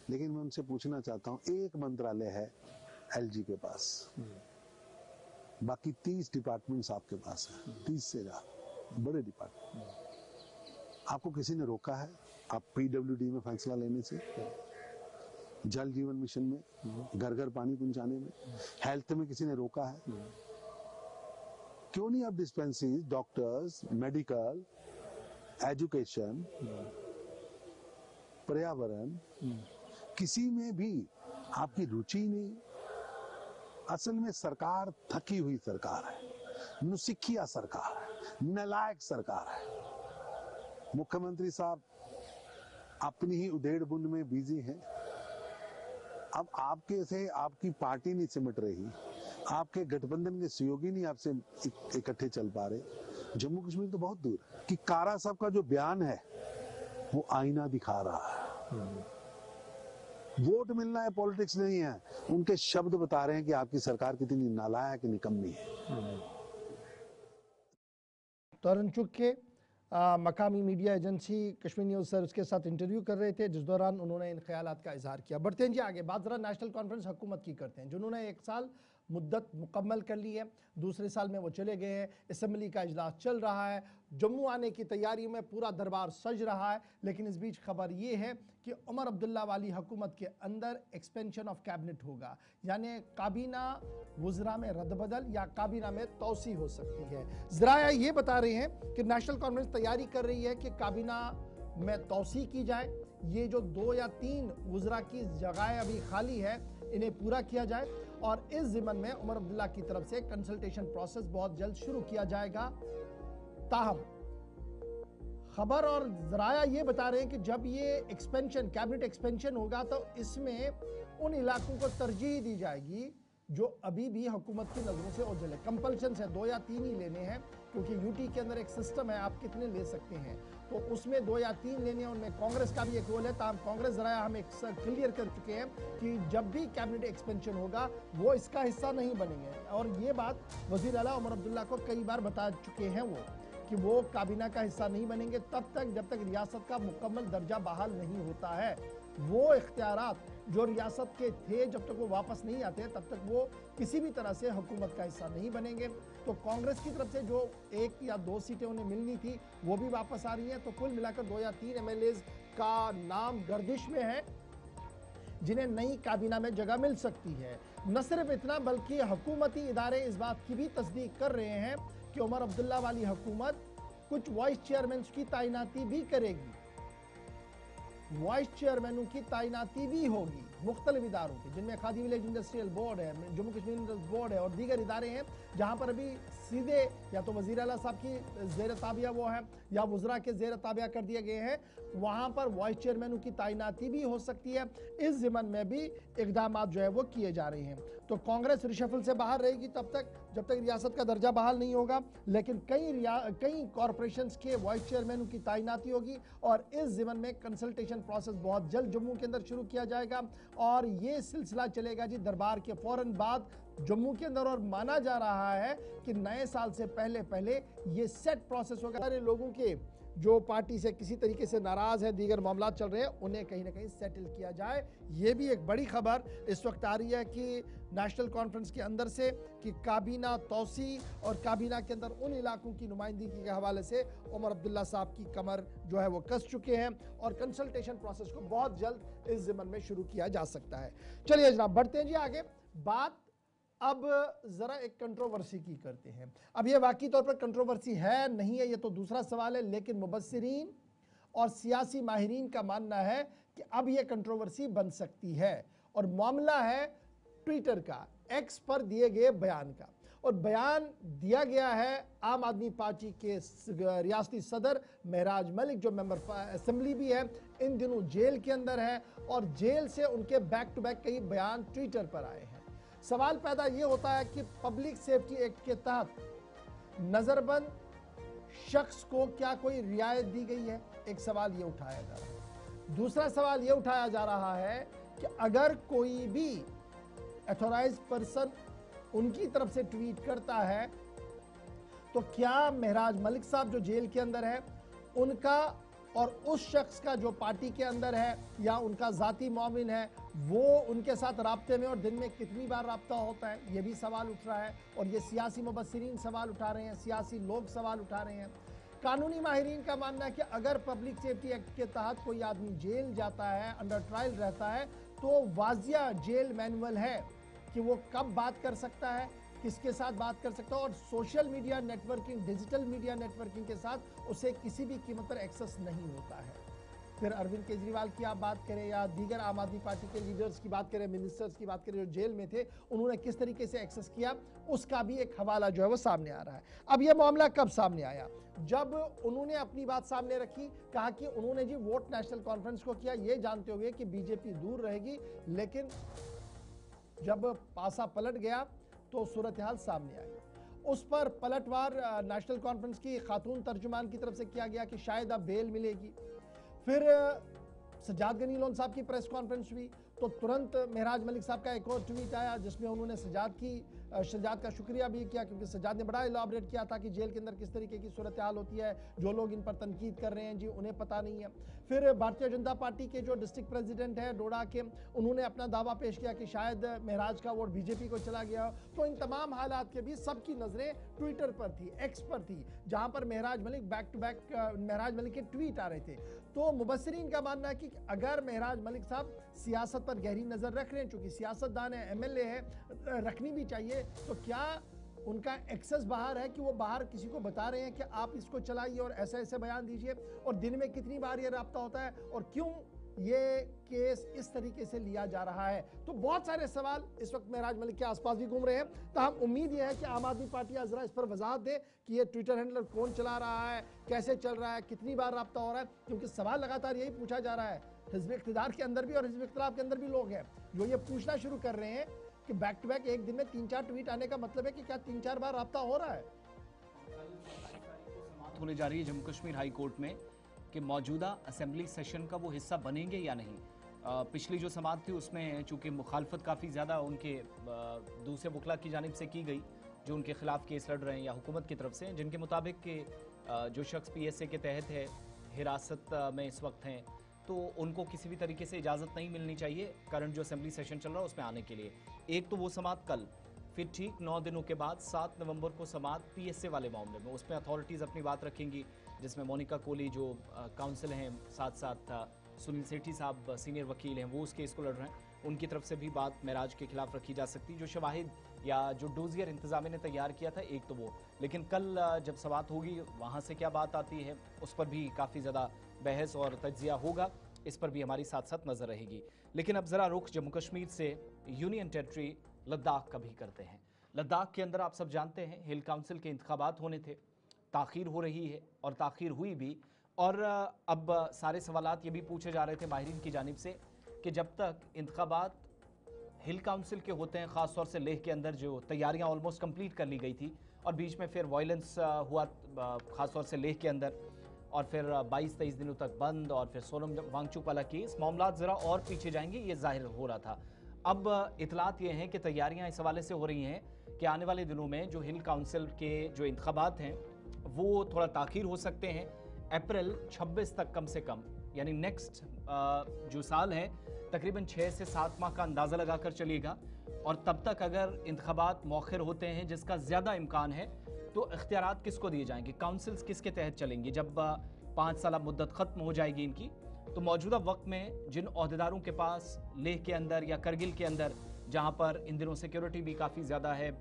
लेकिन मैं उनसे पूछना चाहता हूं, एक मंत्रालय है LG के पास, बाकी 30 डिपार्टमेंट्स आपके पास है, 30 से ज्यादा बड़े डिपार्टमेंट। आपको किसी ने रोका है आप PWD में फैसला लेने से, जल जीवन मिशन में, घर घर पानी पहुंचाने में, हेल्थ में किसी ने रोका है? क्यों नहीं आप डिस्पेंसरीज, डॉक्टर्स, मेडिकल, एजुकेशन, पर्यावरण, किसी में भी आपकी रुचि नहीं? असल में सरकार थकी हुई सरकार है, नुसिखिया सरकार है, नालायक सरकार है। मुख्यमंत्री साहब अपनी ही उधेड़-बुन में बिजी हैं। अब आपके से आपकी पार्टी नहीं सिमट रही, आपके गठबंधन के सहयोगी नहीं आपसे इकट्ठे चल पा रहे। जम्मू कश्मीर तो बहुत दूर है कि कारा साहब का जो बयान है वो आईना दिखा रहा है। वोट मिलना है, पॉलिटिक्स नहीं है। उनके शब्द बता रहे हैं कि आपकी सरकार कितनी नालायक, निकम्मी है। तरुण चुग के मकामी media agency Kashmir news service के साथ इंटरव्यू कर रहे थे, जिस दौरान उन्होंने इन ख्यालात का इजहार किया। बढ़ते हैं जी आगे, बात जरा नेशनल कॉन्फ्रेंस हुकूमत की करते हैं, जिन्होंने 1 साल मुद्दत मुकम्मल कर ली है, दूसरे साल में वो चले गए हैं, असम्बली का इजलास चल रहा है, जम्मू आने की तैयारी में पूरा दरबार सज रहा है। लेकिन इस बीच खबर ये है कि उमर अब्दुल्ला वाली हुकूमत के अंदर एक्सपेंशन ऑफ कैबिनेट होगा, यानी काबीना वुज़रा में रद्दबदल या काबीना में तोसी हो सकती है। ज़राया ये बता रहे हैं कि नेशनल कॉन्फ्रेंस तैयारी कर रही है कि काबीना में तोसी की जाए ये जो 2 या 3 वुज़रा की जगह अभी खाली है इन्हें पूरा किया जाए और इस ज़िम्मन में उमर अब्दुल्ला की तरफ से कंसल्टेशन प्रोसेस बहुत जल्द शुरू किया जाएगा। ताहम खबर और जराया ये बता रहे हैं कि जब ये एक्सपेंशन कैबिनेट एक्सपेंशन होगा तो इसमें उन इलाकों को तरजीह दी जाएगी जो अभी भी हुकूमत की नजरों से ओझल है। कंपल्शन है 2 या 3 ही लेने हैं क्योंकि यूटी के अंदर एक सिस्टम है, आप कितने ले सकते हैं, तो उसमें 2 या 3 लेने हैं। उनमें कांग्रेस का भी एक रोल है। ताहम कांग्रेस जरा हम एक क्लियर कर चुके हैं कि जब भी कैबिनेट एक्सपेंशन होगा वो इसका हिस्सा नहीं बनेंगे और ये बात वजीर आला उमर अब्दुल्ला को कई बार बता चुके हैं वो कि वो काबीना का हिस्सा नहीं बनेंगे तब तक जब तक रियासत का मुकम्मल दर्जा बहाल नहीं होता है। वो इख्तियारात जो रियासत के थे जब तक वो वापस नहीं आते तब तक वो किसी भी तरह से हुकूमत का हिस्सा नहीं बनेंगे। तो कांग्रेस की तरफ से जो 1 या 2 सीटें उन्हें मिलनी थी वो भी वापस आ रही हैं। तो कुल मिलाकर 2 या 3 एमएलएज का नाम गर्दिश में है जिन्हें नई काबीना में जगह मिल सकती है। न सिर्फ इतना बल्कि हुकूमती इदारे इस बात की भी तस्दीक कर रहे हैं कि उमर अब्दुल्ला वाली हुकूमत कुछ वाइस चेयरमैन की तैनाती भी करेगी, वाइस चेयरमैनों की तैनाती भी होगी मुख्तलिफ इदारों की, जिनमें खादी विलेज इंडस्ट्रियल बोर्ड है, जम्मू कश्मीर इंडस्ट्रियल बोर्ड है और दीगर इदारे हैं जहां पर अभी सीधे या तो वजीर आला साहब की जेर ताबिया वो है या वुज़रा के जेर ताबिया कर दिए गए हैं। वहां पर वाइस चेयरमैनों की तैनाती भी हो सकती है। इस ज़िम्मन में भी इक़दाम जो है वो किए जा रहे हैं। तो कांग्रेस रिशफल से बाहर रहेगी तब तक जब तक रियासत का दर्जा बहाल नहीं होगा, लेकिन कई कॉरपोरेशंस के वाइस चेयरमैनों की तैनाती होगी और इस ज़िम्मन में कंसल्टेशन प्रोसेस बहुत जल्द जम्मू के अंदर शुरू किया जाएगा और ये सिलसिला चलेगा जी दरबार के फौरन बाद जम्मू के अंदर। और माना जा रहा है कि नए साल से पहले ये सेट प्रोसेस होगा। सारे लोगों के जो पार्टी से किसी तरीके से नाराज है, दीगर मामला चल रहे हैं, उन्हें कहीं ना कहीं सेटल किया जाए। ये भी एक बड़ी खबर इस वक्त आ रही है कि नेशनल कॉन्फ्रेंस के अंदर से कि काबीना तौसी और काबीना के अंदर उन इलाकों की नुमाइंदगी के हवाले से उमर अब्दुल्ला साहब की कमर जो है वो कस चुके हैं और कंसल्टेशन प्रोसेस को बहुत जल्द इस ज़िम्मन में शुरू किया जा सकता है। चलिए जनाब बढ़ते हैं जी आगे। बात अब जरा एक कंट्रोवर्सी की करते हैं। अब ये वाकई तौर पर कंट्रोवर्सी है नहीं है ये तो दूसरा सवाल है, लेकिन मुबस्सिरीन और सियासी माहिरीन का मानना है कि अब ये कंट्रोवर्सी बन सकती है और मामला है ट्विटर का, एक्स पर दिए गए बयान का। और बयान दिया गया है आम आदमी पार्टी के रियासती सदर महराज मलिक जो मेंबर असेंबली भी है, इन दिनों जेल के अंदर है और जेल से उनके बैक टू बैक कई बयान ट्विटर पर आए हैं। सवाल पैदा ये होता है कि पब्लिक सेफ्टी एक्ट के तहत नजरबंद शख्स को क्या कोई रियायत दी गई है, एक सवाल ये उठाया जा रहा है। दूसरा सवाल ये उठाया जा रहा है कि अगर कोई भी अथॉराइज्ड पर्सन उनकी तरफ से ट्वीट करता है तो क्या महराज मलिक साहब जो जेल के अंदर है उनका और उस शख्स का जो पार्टी के अंदर है या उनका जाती मोमिन है वो उनके साथ राब्ते में और दिन में कितनी बार राब्ता होता है, ये भी सवाल उठ रहा है। और ये सियासी मुबस्सिरीन सवाल उठा रहे हैं, सियासी लोग सवाल उठा रहे हैं। कानूनी माहिरीन का मानना है कि अगर पब्लिक सेफ्टी एक्ट के तहत कोई आदमी जेल जाता है, अंडर ट्रायल रहता है, तो वाजिया जेल मैनुअल है कि वो कब बात कर सकता है, किसके साथ बात कर सकता है और social media networking, digital media networking के साथ उसे किसी भी कीमत पर एक्सेस नहीं होता है। फिर अरविंद केजरीवाल की आप बात करें या दीगर आम आदमी पार्टी के लीडर्स की बात करें, मिनिस्टर्स की बात करें जो जेल में थे, उन्होंने किस तरीके से एक्सेस किया, उसका भी एक हवाला जो है वो सामने आ रहा है। अब यह मामला कब सामने आया? जब उन्होंने अपनी बात सामने रखी, कहा कि उन्होंने जी वोट नेशनल कॉन्फ्रेंस को किया ये जानते हुए कि बीजेपी दूर रहेगी, लेकिन जब पासा पलट गया तो सूरत हाल सामने आई। उस पर पलटवार नेशनल कॉन्फ्रेंस की खातून तर्जुमान की तरफ से किया गया कि शायद अब बेल मिलेगी। फिर सज्जाद गनी लोन साहब की प्रेस कॉन्फ्रेंस हुई तो तुरंत महराज मलिक साहब का एक और ट्वीट आया जिसमें उन्होंने सज्जाद का शुक्रिया भी किया क्योंकि सज्जाद ने बड़ा इलाबरेट किया था कि जेल के अंदर किस तरीके की सूरत हाल होती है, जो लोग इन पर तनकीद कर रहे हैं जी उन्हें पता नहीं है। फिर भारतीय जनता पार्टी के जो डिस्ट्रिक्ट प्रेसिडेंट है डोडा के, उन्होंने अपना दावा पेश किया कि शायद महराज का वोट बीजेपी को चला गया। तो इन तमाम हालात के बीच सबकी नजरें ट्विटर पर थी, एक्स पर थी, जहां पर महराज मलिक बैक टू बैक महराज मलिक के ट्वीट आ रहे थे। तो मुबस्सिरीन का मानना है कि अगर महराज मलिक साहब सियासत पर गहरी नजर रख रहे हैं, चूंकि सियासतदान है, एमएलए है, रखनी भी चाहिए, तो क्या उनका एक्सेस बाहर है कि वो बाहर किसी को बता रहे हैं कि आप इसको चलाइए और ऐसे ऐसे बयान दीजिए और दिन में कितनी बार ये राब्ता होता है और क्यों ये केस इस तरीके से लिया जा रहा है? तो बहुत सारे सवाल इस वक्त महराज मलिक के आसपास भी घूम रहे हैं। ताहम उम्मीद यह है कि आम आदमी पार्टी जरा इस पर वजाहत दे कि ये ट्विटर हैंडलर कौन चला रहा है, कैसे चल रहा है, कितनी बार राब्ता हो रहा है, क्योंकि सवाल लगातार यही पूछा जा रहा है। हिज़्ब इख्तिदार के अंदर भी और हिज़्ब इख्तिलाफ के अंदर भी लोग हैं जो ये पूछना शुरू कर रहे हैं कि बैक टू बैक एक दिन में 3-4 ट्वीट आने का मतलब है कि क्या 3-4 बार राब्ता हो रहा है? समाप्त होने जा रही है जम्मू कश्मीर हाई कोर्ट में कि मौजूदा असेंबली सेशन का वो हिस्सा बनेंगे या नहीं। पिछली जो समाअत थी उसमें चूंकि मुखालफत काफ़ी ज़्यादा उनके दूसरे वकला की जानिब से की गई जो उनके खिलाफ केस लड़ रहे हैं या हुकूमत की तरफ से, जिनके मुताबिक कि जो शख्स PSA के तहत है, हिरासत में इस वक्त हैं, तो उनको किसी भी तरीके से इजाज़त नहीं मिलनी चाहिए करंट जो असेंबली सेशन चल रहा है उसमें आने के लिए। एक तो वो समाअत कल, फिर ठीक 9 दिनों के बाद 7 नवंबर को समाअत PSA वाले मामले में, उसमें अथॉरिटीज़ अपनी बात रखेंगी, जिसमें मोनिका कोहली जो काउंसिल हैं, साथ साथ सुनील सेठी साहब सीनियर वकील हैं, वो उस केस को लड़ रहे हैं, उनकी तरफ से भी बात महराज के खिलाफ रखी जा सकती है। जो शवाहिद या जो डोजियर इंतजामिया ने तैयार किया था एक तो वो, लेकिन कल जब समाअत होगी वहाँ से क्या बात आती है उस पर भी काफ़ी ज़्यादा बहस और तज्जिया होगा, इस पर भी हमारी साथ साथ नज़र रहेगी। लेकिन अब ज़रा रुख जम्मू कश्मीर से यूनियन टेरिटरी लद्दाख का भी करते हैं। लद्दाख के अंदर आप सब जानते हैं हिल काउंसिल के इंतखाबात होने थे, ताख़ीर हो रही है और ताख़ीर हुई भी, और अब सारे सवालात ये भी पूछे जा रहे थे माहिरीन की जानिब से कि जब तक इंतखाबात हिल काउंसिल के होते हैं, ख़ास तौर से लेह के अंदर जो तैयारियां ऑलमोस्ट कंप्लीट कर ली गई थी और बीच में फिर वायलेंस हुआ ख़ास तौर से लेह के अंदर, और फिर 22-23 दिनों तक बंद, और फिर सोनम वांगचुक वाला केस, मामलात ज़रा और पीछे जाएंगे ये जाहिर हो रहा था। अब इतलात ये हैं कि तैयारियां इस हवाले से हो रही हैं कि आने वाले दिनों में जो हिल काउंसिल के जो इंतखाबात हैं वो थोड़ा ताख़ीर हो सकते हैं, अप्रैल 26 तक कम से कम, यानी नेक्स्ट जो साल है तकरीबन 6 से 7 माह का अंदाज़ा लगाकर चलिएगा। और तब तक अगर इंतखाबात मौखिर होते हैं, जिसका ज़्यादा इम्कान है, तो इख्तियारात किसको दिए जाएंगे, काउंसिल्स किसके तहत चलेंगी। जब 5 साल मुद्दत ख़त्म हो जाएगी इनकी, तो मौजूदा वक्त में जिन अहदेदारों के पास लेह के अंदर या करगिल के अंदर, जहाँ पर इन दिनों सिक्योरिटी भी काफ़ी ज़्यादा है,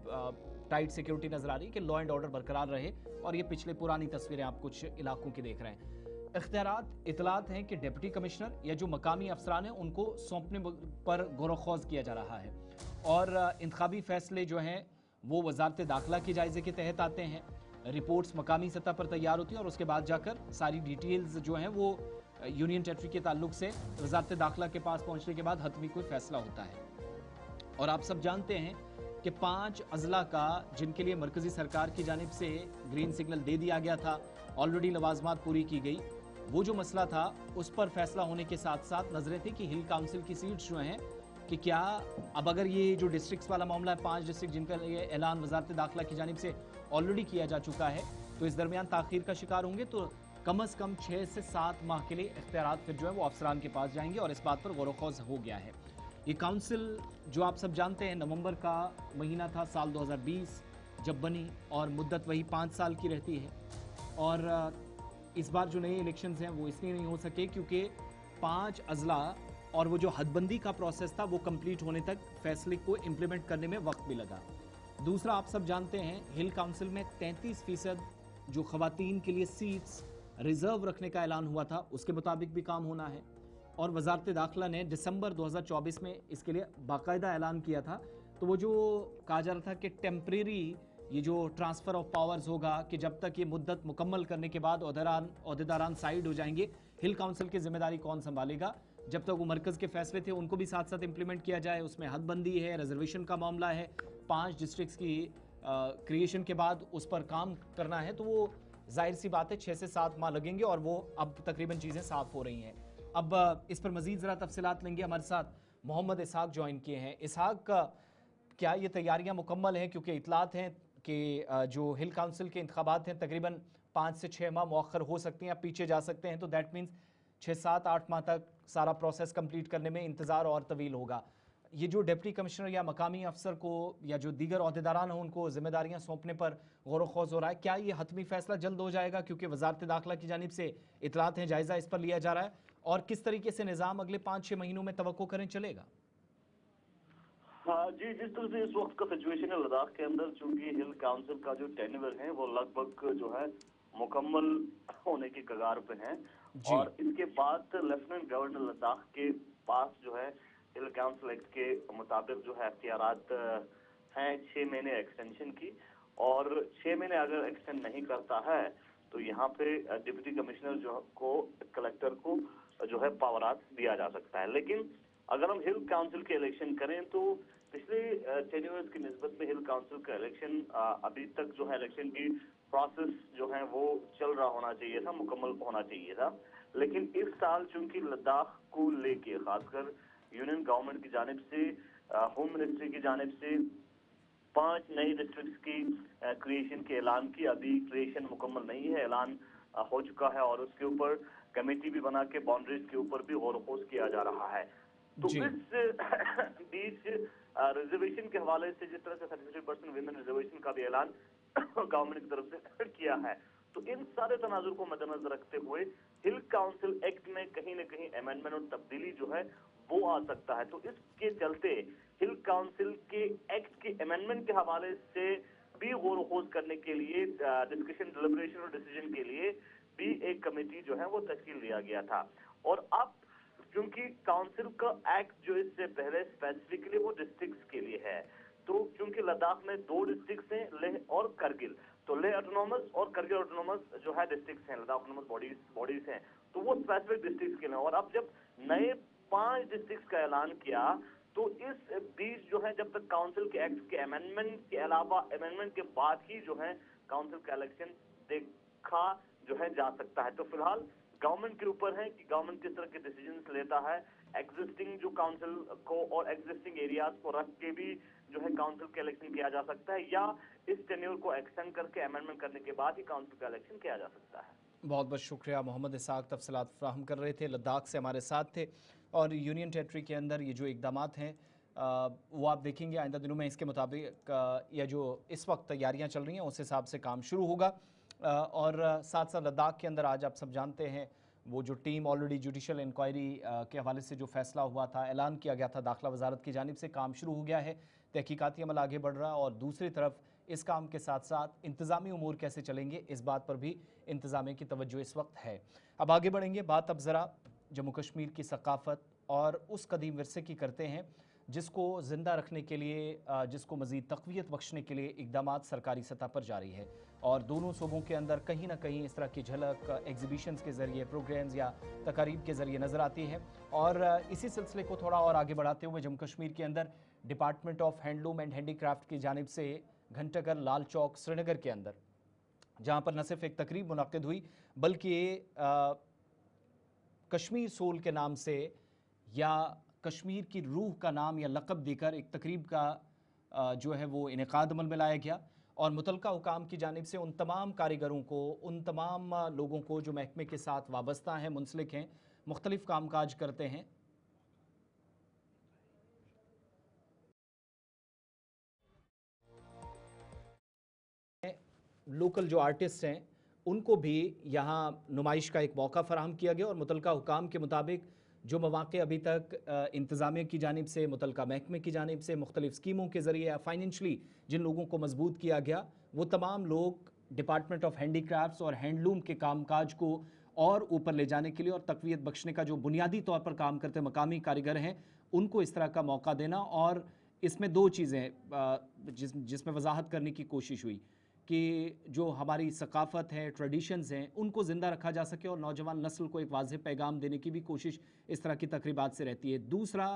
टाइट सिक्योरिटी नज़र आ रही है कि लॉ एंड ऑर्डर बरकरार रहे, और ये पिछले पुरानी तस्वीरें आप कुछ इलाकों की देख रहे हैं। इख्तियारात इतलात हैं कि डिप्टी कमिश्नर या जो मकामी अफसरान हैं उनको सौंपने पर गौर-व-खौज किया जा रहा है, और इंतखाबी फैसले जो हैं वो वजारत दाखिला के जायजे के तहत आते हैं, रिपोर्ट्स मकामी सतह पर तैयार होती हैं, और उसके बाद जाकर सारी डिटेल्स जो हैं वो यूनियन टेरिटरी के ताल्लुक से वजारत दाखिला के पास पहुंचने के बाद हतमी कोई फैसला होता है। और आप सब जानते हैं कि 5 अजला का जिनके लिए मरकजी सरकार की जानिब से ग्रीन सिग्नल दे दिया गया था, ऑलरेडी लवाजमात पूरी की गई, वो जो मसला था उस पर फैसला होने के साथ साथ नजरें थी कि हिल काउंसिल की सीट्स जो हैं कि क्या अब अगर ये जो डिस्ट्रिक्ट्स वाला मामला है, 5 डिस्ट्रिक्ट जिनका ये ऐलान वजारत दाखिला की जानिब से ऑलरेडी किया जा चुका है, तो इस दरमियान ताख़ीर का शिकार होंगे, तो कम अज़ कम 6 से 7 माह के लिए इख्तियारात फिर जो है वो अफसरान के पास जाएंगे, और इस बात पर गौर-व-खौज हो गया है। ये काउंसिल जो आप सब जानते हैं नवंबर का महीना था साल 2020 जब बनी, और मुद्दत वही 5 साल की रहती है, और इस बार जो नए इलेक्शंस हैं वो इसलिए नहीं हो सके क्योंकि 5 अजला और वो जो हदबंदी का प्रोसेस था वो कंप्लीट होने तक फैसले को इम्प्लीमेंट करने में वक्त भी लगा। दूसरा, आप सब जानते हैं हिल काउंसिल में 33% जो खवातीन के लिए सीट्स रिजर्व रखने का ऐलान हुआ था उसके मुताबिक भी काम होना है, और वजारत दाखिला ने दिसंबर 2024 में इसके लिए बाकायदा ऐलान किया था। तो वो जो कहा जा रहा था कि टेम्परेरी ये जो ट्रांसफ़र ऑफ पावर्स होगा कि जब तक ये मुद्दत मुकम्मल करने के बाद अहदेदारान साइड हो जाएंगे, हिल काउंसिल की जिम्मेदारी कौन संभालेगा, जब तक वो मरकज़ के फैसले थे उनको भी साथ साथ इम्प्लीमेंट किया जाए। उसमें हदबंदी है, रिजर्वेशन का मामला है, 5 डिस्ट्रिक्ट्स की क्रिएशन के बाद उस पर काम करना है, तो वो जाहिर सी बात है 6 से 7 माह लगेंगे, और वो अब तकरीबन चीज़ें साफ़ हो रही हैं। अब इस पर मज़ीद ज़रा तफसीलात लेंगे, हमारे साथ मोहम्मद इसहाक ज्वाइन किए हैं। इसहाक, क्या ये तैयारियाँ मुकम्मल हैं, क्योंकि इतलात हैं कि जो हिल काउंसिल के इंतखाबात हैं तकरीबन 5 से 6 माह मौखर हो सकते हैं या पीछे जा सकते हैं, तो दैट मीन्स 6, 7, 8 माह तक सारा प्रोसेस कंप्लीट करने में इंतज़ार और तवील होगा। ये जो डिप्टी कमिश्नर या मकामी अफसर को या जो दीगर अहदेदारान हैं उनको जिम्मेदारियां सौंपने पर गौर-व-खौज हो रहा है, क्या ये हतमी फैसला जल्द हो जाएगा, क्योंकि वजारत दाखिला की जानिब से इतलात हैं, जायज़ा इस पर लिया जा रहा है, और किस तरीके से निज़ाम अगले 5-6 महीनों में तवक्को करें चलेगा? हाँ जी, जिस तरह से इस वक्त का सिचुएशन है लद्दाख के अंदर, चूंकि हिल काउंसिल का जो टेन्योर है वो लगभग जो है मुकम्मल होने की कगार पे है, और इसके बाद लेफ्टिनेंट गवर्नर लद्दाख के पास जो है हिल काउंसिल एक्ट के मुताबिक जो है अख्तियारात हैं 6 महीने एक्सटेंशन की, और 6 महीने अगर एक्सटेंड नहीं करता है तो यहाँ पे डिप्टी कमिश्नर जो को कलेक्टर को जो है पावरात दिया जा सकता है। लेकिन अगर हम हिल काउंसिल के इलेक्शन करें तो पिछले टेन्योर्स की निस्बत में हिल काउंसिल का इलेक्शन अभी तक जो है इलेक्शन की प्रोसेस जो है वो चल रहा होना चाहिए था, मुकम्मल होना चाहिए था। लेकिन इस साल चूंकि लद्दाख को लेके खासकर यूनियन गवर्नमेंट की जानिब से, होम मिनिस्ट्री की जानिब से 5 नई डिस्ट्रिक्ट्स की क्रिएशन के ऐलान की, अभी क्रिएशन मुकम्मल नहीं है, ऐलान हो चुका है और उसके ऊपर कमेटी भी बना के बाउंड्रीज के ऊपर भी गौर खोज किया जा रहा है। तो इस बीच रिजर्वेशन के हवाले से जिस तरह से 33% विमेन रिजर्वेशन का भी ऐलान गवर्नमेंट की तरफ से किया है, तो इन सारे तनाजुर को मद्देनजर रखते हुए हिल काउंसिल एक्ट में कहीं न कहीं अमेंडमेंट और तब्दीली जो है वो आ सकता है। तो इसके चलते हिल काउंसिल के एक्ट के अमेंडमेंट के हवाले से भी गौर खोज करने के लिए, डिस्कशन, डिलिब्रेशन और डिसीजन के लिए भी एक कमेटी जो है वो तश्कील दिया गया था। और अब क्योंकि काउंसिल का एक्ट जो इससे पहले स्पेसिफिकली वो डिस्ट्रिक्ट्स के लिए है, तो क्योंकि लद्दाख में 2 डिस्ट्रिक्ट्स हैं, लेह और करगिल, तो लेह ऑटोनॉमस और करगिल ऑटोनॉमस जो है डिस्ट्रिक्ट्स हैं, लद्दाख ऑटोनॉमस बॉडीज हैं, तो वो स्पेसिफिक डिस्ट्रिक्ट्स के लिए। और अब जब नए 5 डिस्ट्रिक्ट्स का ऐलान किया तो इस बीच जो है जब तक काउंसिल के एक्ट के अमेंडमेंट के अलावा, अमेंडमेंट के बाद ही जो है काउंसिल का इलेक्शन देखा जो है जा सकता है। तो फिलहाल गवर्नमेंट के ऊपर है कि गवर्नमेंट किस तरह के डिसीजंस लेता है। एग्जिस्टिंग जो काउंसिल को और एग्जिस्टिंग एरियाज को रख के भी जो है काउंसिल का इलेक्शन किया जा सकता है, या इस टेन्योर को एक्सटेंड करके अमेंडमेंट करने के बाद ही काउंसिल का इलेक्शन किया जा सकता है। बहुत बहुत शुक्रिया मोहम्मद इसाक, तफसीलात फ्राहम कर रहे थे, लद्दाख से हमारे साथ थे। और यूनियन टेरिटरी के अंदर ये जो इकदामात हैं वो आप देखेंगे आइंदा दिनों में इसके मुताबिक या जो इस वक्त तैयारियां चल रही हैं उस हिसाब से काम शुरू होगा। और साथ साथ लद्दाख के अंदर आज आप सब जानते हैं वो जो टीम ऑलरेडी जुडिशल इंक्वायरी के हवाले से जो फैसला हुआ था, ऐलान किया गया था दाखिला वजारत की जानिब से, काम शुरू हो गया है, तहकीकाती अमल आगे बढ़ रहा है। और दूसरी तरफ इस काम के साथ साथ इंतज़ामी उमूर कैसे चलेंगे इस बात पर भी इंतज़ामिया की तवज्जो इस वक्त है। अब आगे बढ़ेंगे, बात अब ज़रा जम्मू कश्मीर की सकाफ़त और उस कदीम विरसे की करते हैं जिसको ज़िंदा रखने के लिए, जिसको मज़ीद तक़वियत बख्शने के लिए इक़दामात सरकारी सतह पर जारी है। और दोनों सूबों के अंदर कहीं ना कहीं इस तरह की झलक एग्जीबिशंस के ज़रिए, प्रोग्राम्स या तकारीब के ज़रिए नज़र आती है। और इसी सिलसिले को थोड़ा और आगे बढ़ाते हुए जम्मू कश्मीर के अंदर department of handloom and handicraft की जानिब से घंटाघर लाल चौक श्रीनगर के अंदर, जहाँ पर न सिर्फ एक तकरीब मुनक़िद हुई बल्कि कश्मीर सोल के नाम से या कश्मीर की रूह का नाम या लक़ब देकर एक तकरीब का जो है वो इनेकाद अमल में लाया गया। और मुतलका हुकाम की जानिब से उन तमाम कारीगरों को, उन तमाम लोगों को जो महकमे के साथ वाबस्ता हैं, मुंसलिक हैं, मुख्तलिफ़ काम काज करते हैं, लोकल जो आर्टिस्ट हैं उनको भी यहाँ नुमाइश का एक मौका फराहम किया गया। और मुतलका हुकाम के मुताबिक जो मौक़े अभी तक इंतज़ामिया की जानिब से, मुतलका महकमे की जानिब से मुख्तलिफ़ स्कीमों के ज़रिए या फाइनेंशली जिन लोगों को मजबूत किया गया, वो तमाम लोग डिपार्टमेंट ऑफ हैंडीक्राफ्ट्स और हैंडलूम के कामकाज को और ऊपर ले जाने के लिए और तक़वियत बख्शने का जो बुनियादी तौर पर काम करते मकामी कारीगर हैं उनको इस तरह का मौका देना। और इसमें 2 चीज़ें जिसमें वजाहत करने की कोशिश हुई कि जो हमारी सकाफ़त है, ट्रेडिशंस हैं, उनको ज़िंदा रखा जा सके और नौजवान नस्ल को एक वाज़ेह पैगाम देने की भी कोशिश इस तरह की तकरीबात से रहती है। दूसरा,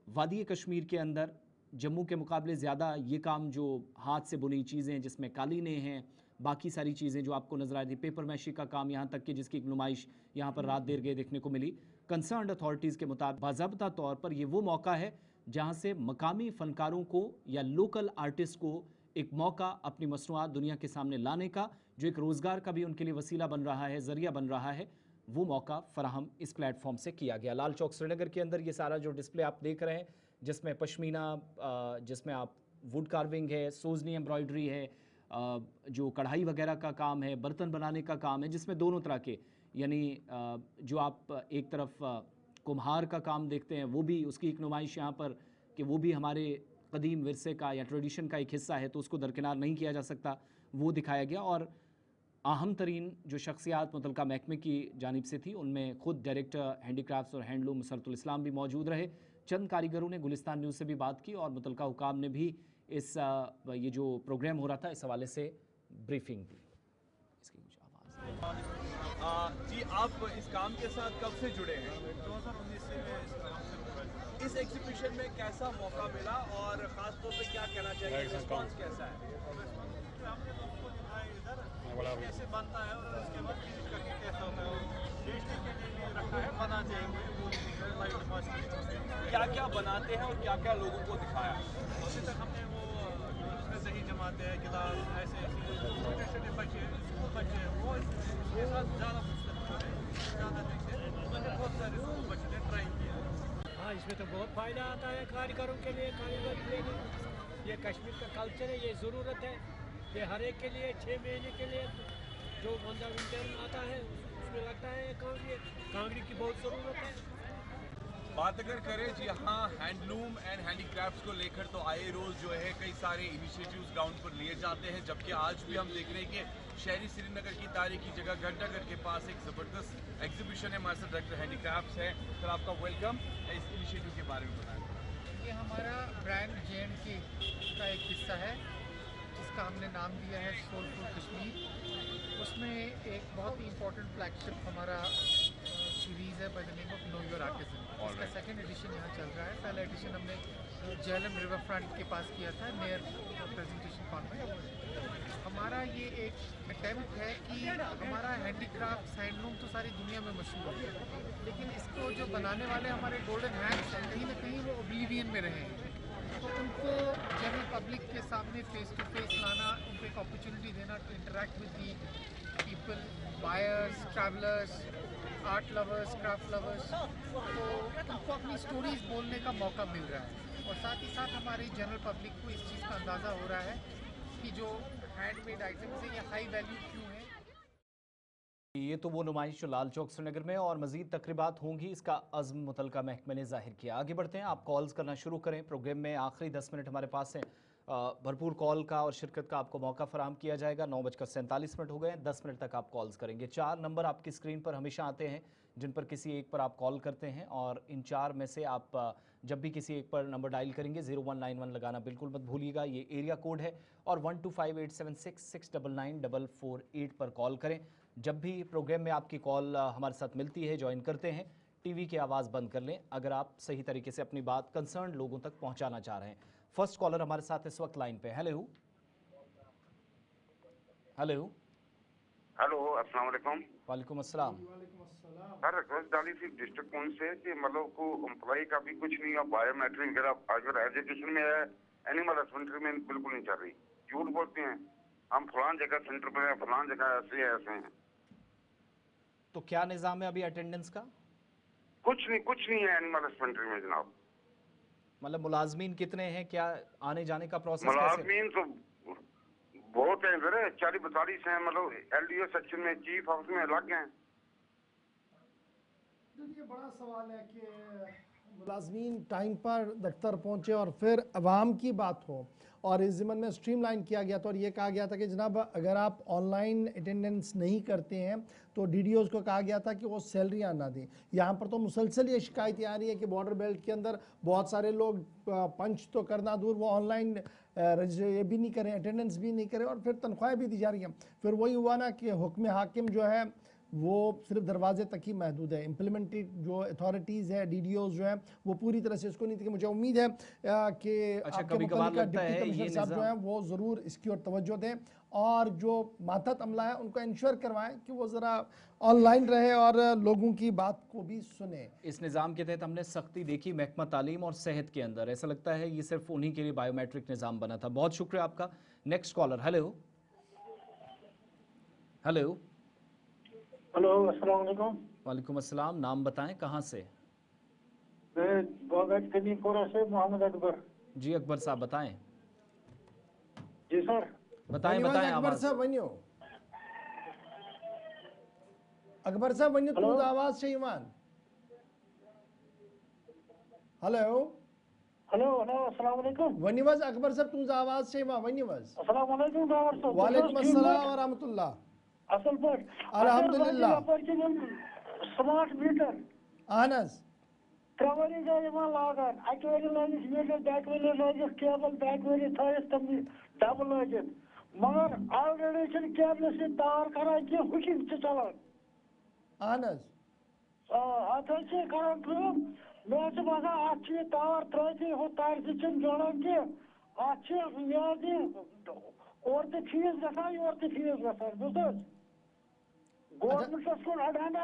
वादी कश्मीर के अंदर जम्मू के मुकाबले ज़्यादा ये काम जो हाथ से बुनी चीज़ें जिसमें कालीनें हैं, बाकी सारी चीज़ें जो आपको नज़र आ रही, पेपर मैशी का काम, यहाँ तक कि जिसकी एक नुमाइश यहाँ पर रात देर गए देखने को मिली। कंसर्न्ड अथॉरिटीज़ के मुताबिक बाज़ाब्ता तौर पर ये वो मौका है जहाँ से मकामी फ़नकारों को या लोकल आर्टिस्ट को एक मौका अपनी मसनूआत दुनिया के सामने लाने का, जो एक रोज़गार का भी उनके लिए वसीला बन रहा है, ज़रिया बन रहा है, वो मौका फ़राहम इस प्लेटफॉर्म से किया गया। लाल चौक श्रीनगर के अंदर ये सारा जो डिस्प्ले आप देख रहे हैं, जिसमें पश्मीना, जिसमें आप वुड कार्विंग है, सोजनी एम्ब्रॉयडरी है, जो कढ़ाई वगैरह का काम है, बर्तन बनाने का काम है, जिसमें दोनों तरह के, यानी जो आप एक तरफ कुम्हार का काम देखते हैं वो भी, उसकी एक नुमाइश यहाँ पर कि वो भी हमारे कदीम विरसे का या ट्रेडिशन का एक हिस्सा है, तो उसको दरकिनार नहीं किया जा सकता, वो दिखाया गया। और अहम तरीन जो शख्सियात मुतलका महकमे की जानिब से थी उनमें खुद डायरेक्टर हैंडीक्राफ्ट्स और हैंडलूम मुसरतुल इस्लाम भी मौजूद रहे। चंद कारीगरों ने गुलिस्तान न्यूज़ से भी बात की और मुतलका हुकाम ने भी इस ये जो प्रोग्राम हो रहा था इस हवाले से ब्रीफिंग दी। इसकी कुछ आवाज़। जी, आप इस काम के साथ कब से जुड़े हैं? 2019 से मैं इस काम से जुड़ा हूं। इस एग्जीबिशन में कैसा मौका मिला और ख़ास तौर पे क्या कहना चाहिए, रिस्पॉन्स कैसा है? हमने लोगों को दिखाया इधर कैसे बनता है और उसके बाद फिनिश करके कैसा होता है, बेचने के लिए रखा है, बनाते हैं क्या क्या बनाते हैं और क्या क्या लोगों को दिखाया। अभी तक हमने वो उसमें दही जमाते हैं, गिलास, ऐसे छोटे छोटे बच्चे, स्कूल बच्चे, वो इसके साथ ज़्यादा ज़्यादा देखते हैं, मैंने बहुत सारे स्कूल बच्चे ने ट्राई किया। हाँ, इसमें तो बहुत फ़ायदा आता है कारीगरों के लिए, कारीगर के लिए। ये कश्मीर का कल्चर है, ये ज़रूरत है, ये हर एक के लिए 6 महीने के लिए जो बंदा विंटर आता है उसमें लगता है कांगड़ी की बहुत ज़रूरत है। बात अगर करें जी हाँ हैंडलूम एंड हैंडीक्राफ्ट्स को लेकर तो आए रोज़ जो है कई सारे इनिशिएटिव्स ग्राउंड पर लिए जाते हैं, जबकि आज भी हम देख रहे हैं कि शहरी श्रीनगर की तारीखी जगह घंटाघर के पास एक ज़बरदस्त एग्जीबिशन है। हमारे साथ डायरेक्टर हैंडीक्राफ्ट्स है। सर, आपका वेलकम। इस इनिशिएटिव के बारे में बताएं। ये हमारा ब्रांड JNK का एक हिस्सा है जिसका हमने नाम दिया है सोलफुल कश्मीर। उसमें एक बहुत ही इम्पोर्टेंट फ्लैगशिप हमारा सीरीज़ है by the name of know your artisan. इसका सेकंड एडिशन यहाँ चल रहा है। पहला एडिशन हमने झेलम रिवर फ्रंट के पास किया था नियर प्रेजेंटेशन कॉन्वेंट। हमारा ये एक अटेम्प्ट है कि हमारा हैंडीक्राफ्ट्स हैंडलूम तो सारी दुनिया में मशहूर है, लेकिन इसको जो बनाने वाले हमारे गोल्डन हैंड्स हैं कहीं ना कहीं वो ओब्लिवियन में रहे हैं। तो उनको जनरल पब्लिक के सामने फेस टू फेस लाना, उनको एक अपॉर्चुनिटी देना to interact with the people, buyers, travellers, art lovers, craft lovers, तो उनको अपनी स्टोरीज बोलने का मौका मिल रहा है। और साथ ही साथ हमारी जनरल पब्लिक को इस चीज़ का अंदाज़ा हो रहा है कि जो हैंडमेड आइटम्स हैं ये हाई वैल्यू क्यों है। ये तो वो नुमाइश जो लाल चौक श्रीनगर में और मज़ीद तकरीबात होंगी, इसका अज़्म मुतलका महकमे ने जाहिर किया। आगे बढ़ते हैं, आप कॉल्स करना शुरू करें। प्रोग्राम में आखिरी 10 मिनट हमारे पास हैं, भरपूर कॉल का और शिरकत का आपको मौका फराहम किया जाएगा। 9:47 हो गए, 10 मिनट तक आप कॉल्स करेंगे। 4 नंबर आपकी स्क्रीन पर हमेशा आते हैं जिन पर किसी एक पर आप कॉल करते हैं और इन 4 में से आप जब भी किसी एक पर नंबर डायल करेंगे 0191 लगाना बिल्कुल मत भूलिएगा। ये एरिया कोड है और 125876699448 पर कॉल करें। जब भी प्रोग्राम में आपकी कॉल हमारे साथ मिलती है, ज्वाइन करते हैं, टीवी की आवाज़ बंद कर लें अगर आप सही तरीके से अपनी बात कंसर्न लोगों तक पहुंचाना चाह रहे हैं। फर्स्ट कॉलर हमारे साथ इस वक्त लाइन पे। हेलो हेलो हेलो, अस्सलाम वालेकुम। वालेकुम अस्सलाम। सर, रिक्वेस्ट डाली थी डिस्ट्रिक्ट कौन से कि मतलब को एम्प्लॉय का भी कुछ नहीं है, बायोमेट्रिक वगैरह अगर एजुकेशन में है, एनिमल हस्बेंड्री में बिल्कुल नहीं चल रही। झूठ बोलते हैं हम फलान जगह सेंटर पे हैं, फलान जगह ऐसे हैं। तो क्या निज़ाम है अभी अटेंडेंस का? कुछ नहीं है एनिमल हस्बेंड्री में जनाब। मतलब मुलाजमीन कितने हैं, क्या आने जाने का प्रोसेस? मुलाजमीन तो बहुत है इधर, 40-42 हैं, मतलब LDO सेक्शन में, चीफ हाउस में अलग हैं। ये बड़ा सवाल है कि मुलाजमीन टाइम पर दफ्तर पहुंचे और फिर अवाम की बात हो और इस ज़िम्मन में स्ट्रीमलाइन किया गया था और ये कहा गया था कि जनाब अगर आप ऑनलाइन अटेंडेंस नहीं करते हैं तो DDOs को कहा गया था कि वो सैलरियाँ ना दें। यहाँ पर तो मुसलसल ये शिकायतें आ रही है कि बॉर्डर बेल्ट के अंदर बहुत सारे लोग पंच तो करना दूर, वो ऑनलाइन ये भी नहीं करें, अटेंडेंस भी नहीं करें और फिर तनख्वाहें भी दी जा रही हैं। फिर वही हुआ ना कि हुक्म हाकिम जो है वो सिर्फ दरवाजे तक ही महदूद है। इम्प्लीमेंटेड जो अथॉरिटीज़ है, DDOs जो है वो पूरी तरह से इसको नहीं थी। मुझे उम्मीद है कि आपके मुतल्लिका डिप्टी कमिश्नर साहब जो हैं वो ज़रूर इसकी ओर तवज्जो दें और जो मातहत अमला है उनको इंश्योर करवाएं कि वो ज़रा ऑनलाइन रहे और लोगों की बात को भी सुने। इस निज़ाम के तहत हमने सख्ती देखी महकमा तालीम और सेहत के अंदर, ऐसा लगता है ये सिर्फ उन्हीं के लिए बायोमेट्रिक निज़ाम बना था। बहुत शुक्रिया आपका। Next collar. Hello hello hello, अस्सलाम वालेकुम। वालेकुम अस्सलाम। नाम बताएं, कहाँ से? मैं बागत कनीपोरा से मोहम्मद अकबर। जी अकबर साहब बताएं। जी सर बताएं अकबर साहब वनियो। अकबर साहब वनियो तू आवाज से ईमान। हेलो हेलो अस्सलाम वालेकुम। वनिवज अकबर साहब तू आवाज से ईमान वनिवज। अस्सलाम वालेकुम। वालेकुम अस्सलाम व रहमतुल्लाह। असल पर अल्हम्दुलिल्लाह स्मार्ट मीटर अहन हज त्रेवरी गई लागन अकवरी लगिस मीटर बैकवरी लगिस केबल बैकवरी थस तम डबल लगित मगर ऑलरेडी केबल से तार करान कि हुकिंग चलान अहन हज अत करान कम मे बसा अत तार त्री हो तार से जोड़ान कि अत और तो फीस गसान योर तो फीस गसान बुझ गवर्नमेंटस को अड़ाना